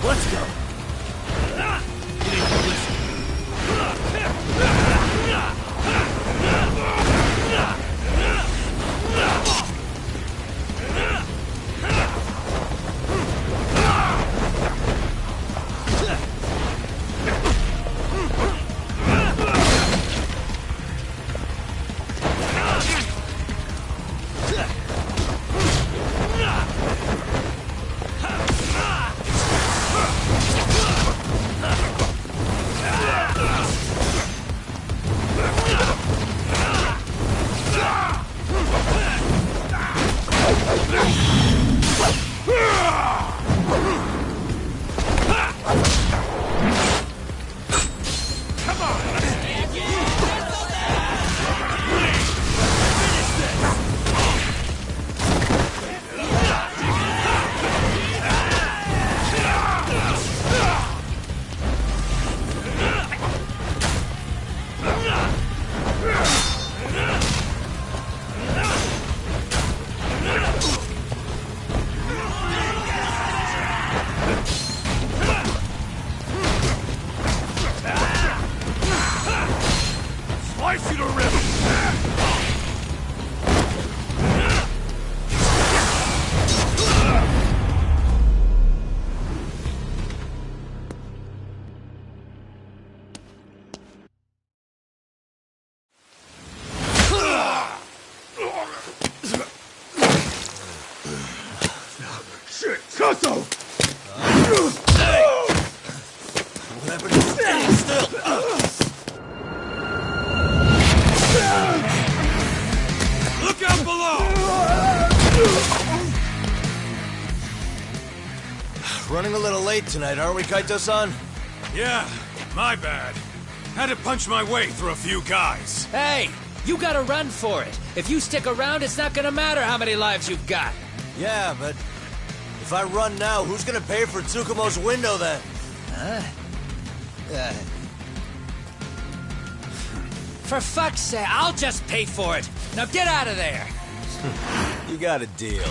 Let's go! Running a little late tonight, aren't we, Kaito-san? Yeah, my bad. Had to punch my way through a few guys. Hey, you gotta run for it. If you stick around, it's not gonna matter how many lives you've got. Yeah, but if I run now, who's gonna pay for Tsukumo's window then? Huh? For fuck's sake, I'll just pay for it. Now get out of there. You got a deal.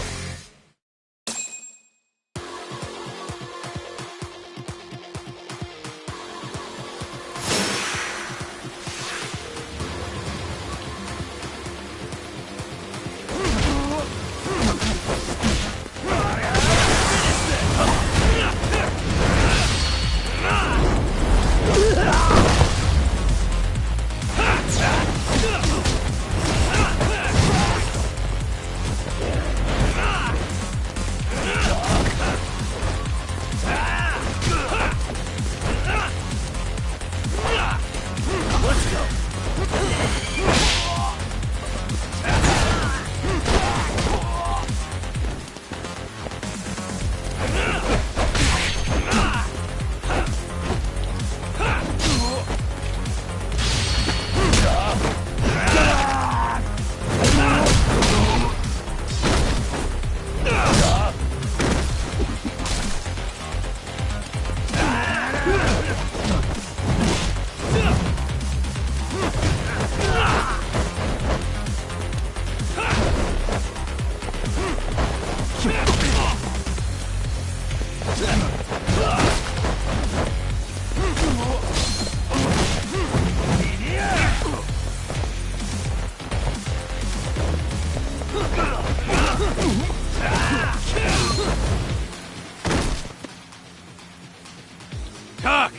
Doc!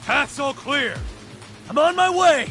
Path's all clear! I'm on my way!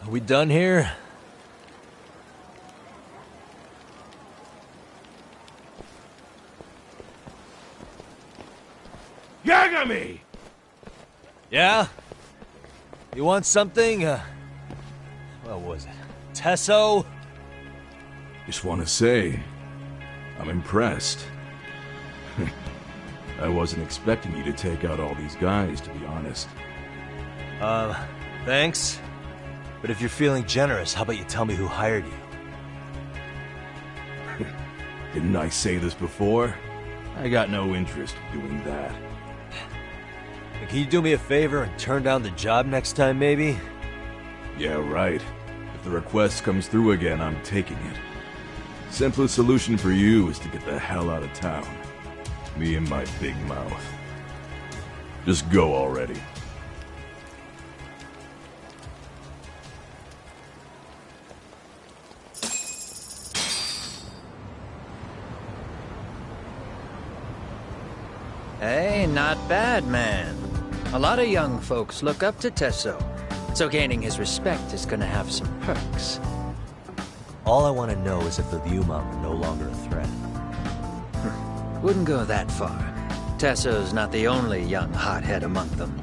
Are we done here? Yagami! Yeah? You want something? What was it? Tesso? Just want to say, I'm impressed. I wasn't expecting you to take out all these guys, to be honest. Thanks. But if you're feeling generous, how about you tell me who hired you? Didn't I say this before? I got no interest in doing that. Can you do me a favor and turn down the job next time, maybe? Yeah, right. If the request comes through again, I'm taking it. Simplest solution for you is to get the hell out of town. Me and my big mouth. Just go already. Hey, not bad, man. A lot of young folks look up to Tesso, so gaining his respect is gonna have some perks. All I want to know is if the Liumang are no longer a threat. Wouldn't go that far. Tesso's not the only young hothead among them.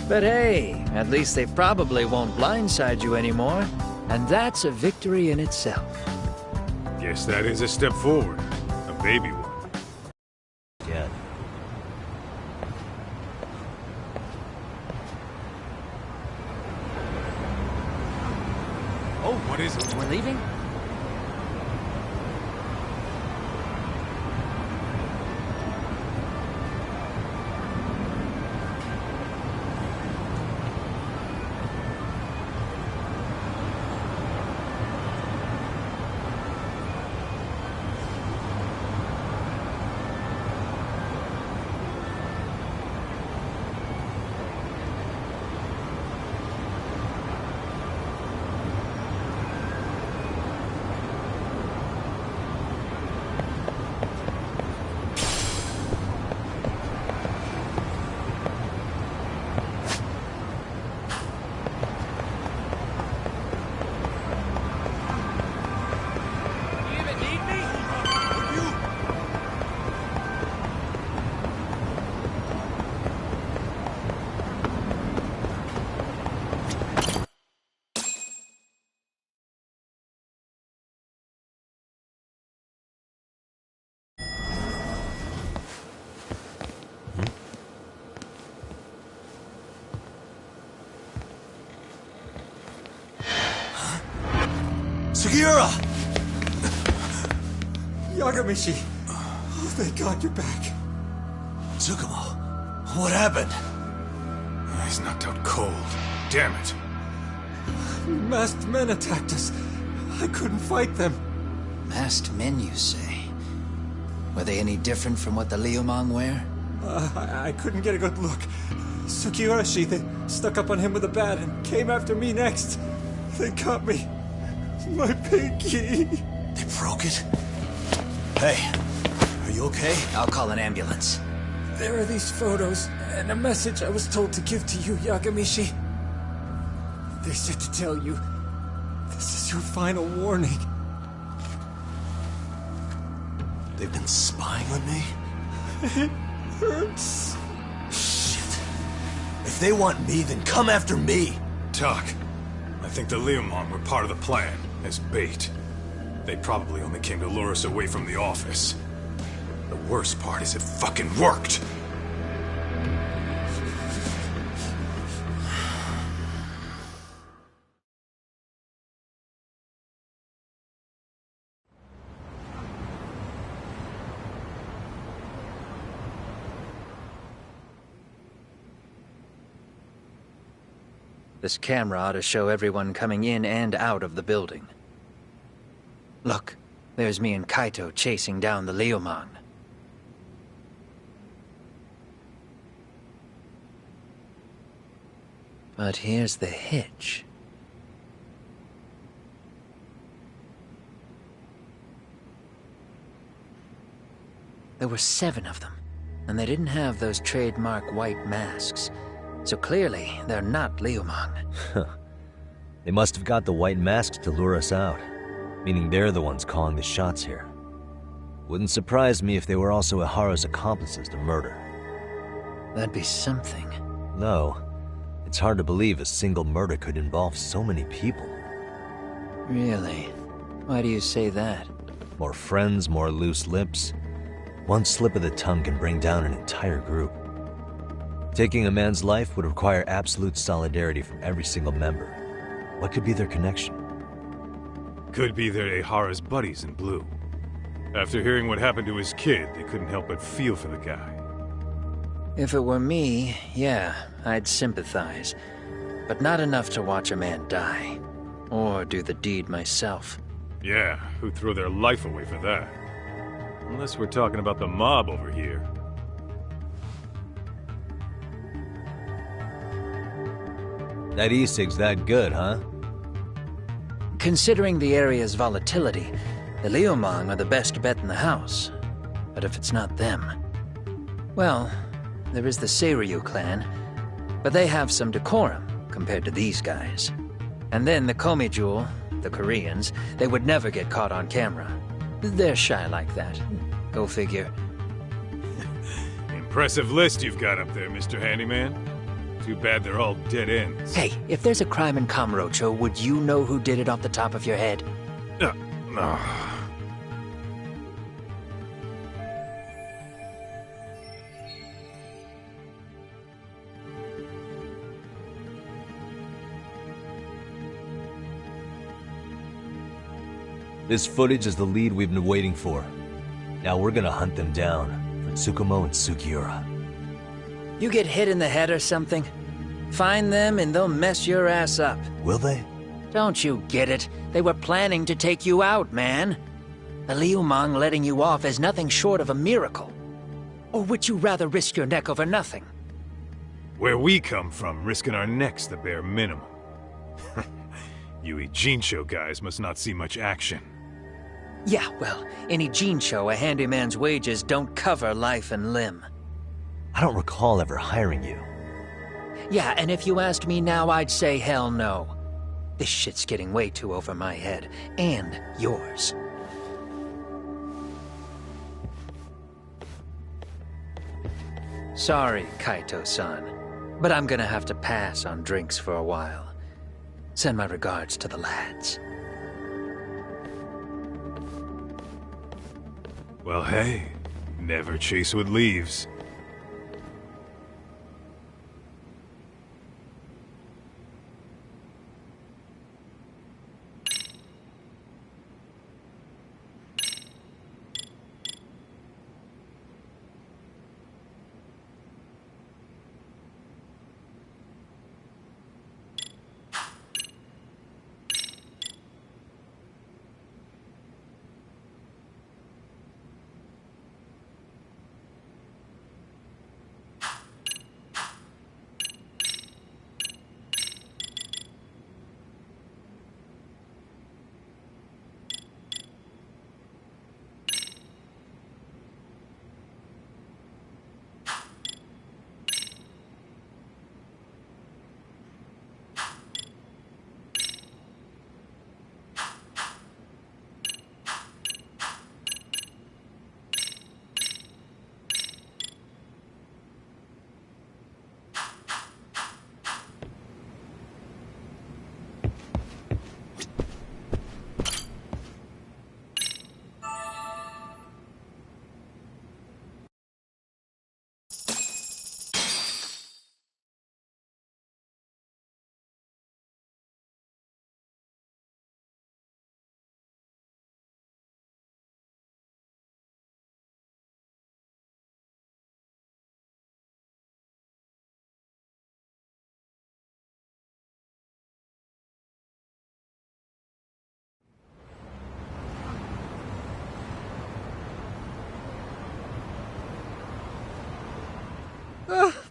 But hey, at least they probably won't blindside you anymore, and that's a victory in itself. Guess that is a step forward. A baby one. Yeah. Oh, what is it? We're leaving? Sugiura! Yagamishi! Oh, thank God you're back. Tsukumo, what happened? He's knocked out cold. Damn it. Masked men attacked us. I couldn't fight them. Masked men, you say? Were they any different from what the Liumang wear? I couldn't get a good look. Sugiurashi, they stuck up on him with a bat and came after me next. They cut me. My pinky. They broke it? Hey, are you okay? I'll call an ambulance. There are these photos and a message I was told to give to you, Yagamishi. They said to tell you, this is your final warning. They've been spying on me? It hurts. Shit. If they want me, then come after me. Talk. I think the Liumang were part of the plan, as bait. They probably only came to lure us away from the office. The worst part is it fucking worked! This camera ought to show everyone coming in and out of the building. Look, there's me and Kaito chasing down the Liumang. But here's the hitch. There were 7 of them, and they didn't have those trademark white masks. So clearly, they're not Liumang. They must have got the white masks to lure us out, meaning they're the ones calling the shots here. Wouldn't surprise me if they were also Ihara's accomplices to murder. That'd be something. Though, it's hard to believe a single murder could involve so many people. Really? Why do you say that? More friends, more loose lips. One slip of the tongue can bring down an entire group. Taking a man's life would require absolute solidarity from every single member. What could be their connection? Could be they're Ehara's buddies in blue. After hearing what happened to his kid, they couldn't help but feel for the guy. If it were me, yeah, I'd sympathize. But not enough to watch a man die. Or do the deed myself. Yeah, who'd throw their life away for that? Unless we're talking about the mob over here. That e-cig's that good, huh? Considering the area's volatility, the Liumang are the best bet in the house. But if it's not them... Well, there is the Seiryu clan, but they have some decorum compared to these guys. And then the Komijul, the Koreans, they would never get caught on camera. They're shy like that. Go figure. Impressive list you've got up there, Mr. Handyman. Too bad they're all dead ends. Hey, if there's a crime in Kamurocho, would you know who did it off the top of your head? No. This footage is the lead we've been waiting for. Now we're gonna hunt them down for Tsukumo and Sugiura. You get hit in the head or something? Find them and they'll mess your ass up. Will they? Don't you get it? They were planning to take you out, man. The Liumang letting you off is nothing short of a miracle. Or would you rather risk your neck over nothing? Where we come from, risking our necks the bare minimum. You Ijincho guys must not see much action. Yeah, well, in Ijincho, a handyman's wages don't cover life and limb. I don't recall ever hiring you. Yeah, and if you asked me now, I'd say hell no. This shit's getting way too over my head. And yours. Sorry, Kaito-san. But I'm gonna have to pass on drinks for a while. Send my regards to the lads. Well, hey, never chase what leaves.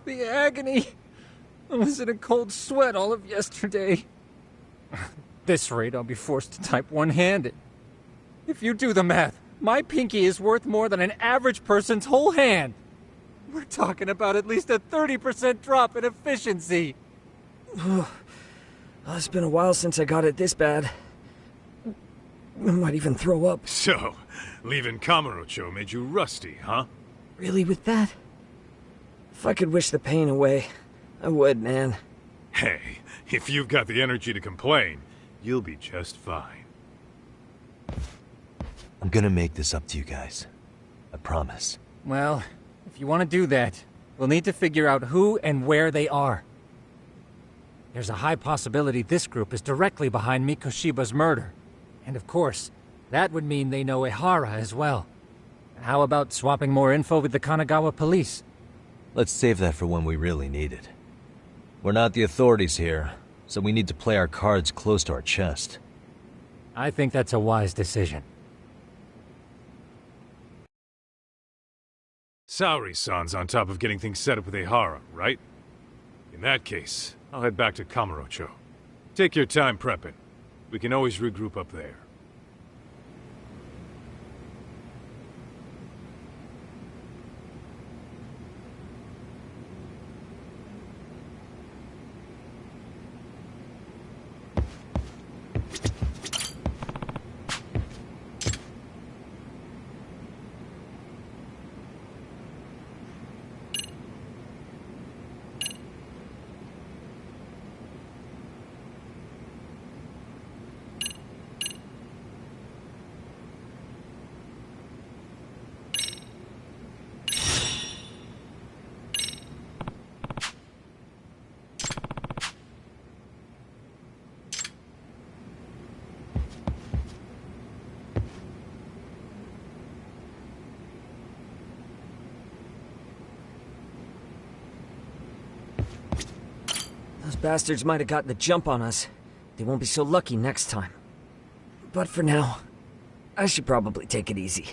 The agony! I was in a cold sweat all of yesterday. At this rate, I'll be forced to type one-handed. If you do the math, my pinky is worth more than an average person's whole hand. We're talking about at least a 30% drop in efficiency. It's been a while since I got it this bad. I might even throw up. So, leaving Kamurocho made you rusty, huh? Really with that? If I could wish the pain away, I would, man. Hey, if you've got the energy to complain, you'll be just fine. I'm gonna make this up to you guys. I promise. Well, if you want to do that, we'll need to figure out who and where they are. there's a high possibility this group is directly behind Mikoshiba's murder. And of course, that would mean they know Ehara as well. How about swapping more info with the Kanagawa police? Let's save that for when we really need it. We're not the authorities here, so we need to play our cards close to our chest. I think that's a wise decision. Saori-san's on top of getting things set up with Ehara, right? In that case, I'll head back to Kamurocho. Take your time prepping. We can always regroup up there. Those bastards might have gotten the jump on us. They won't be so lucky next time. But for now, I should probably take it easy.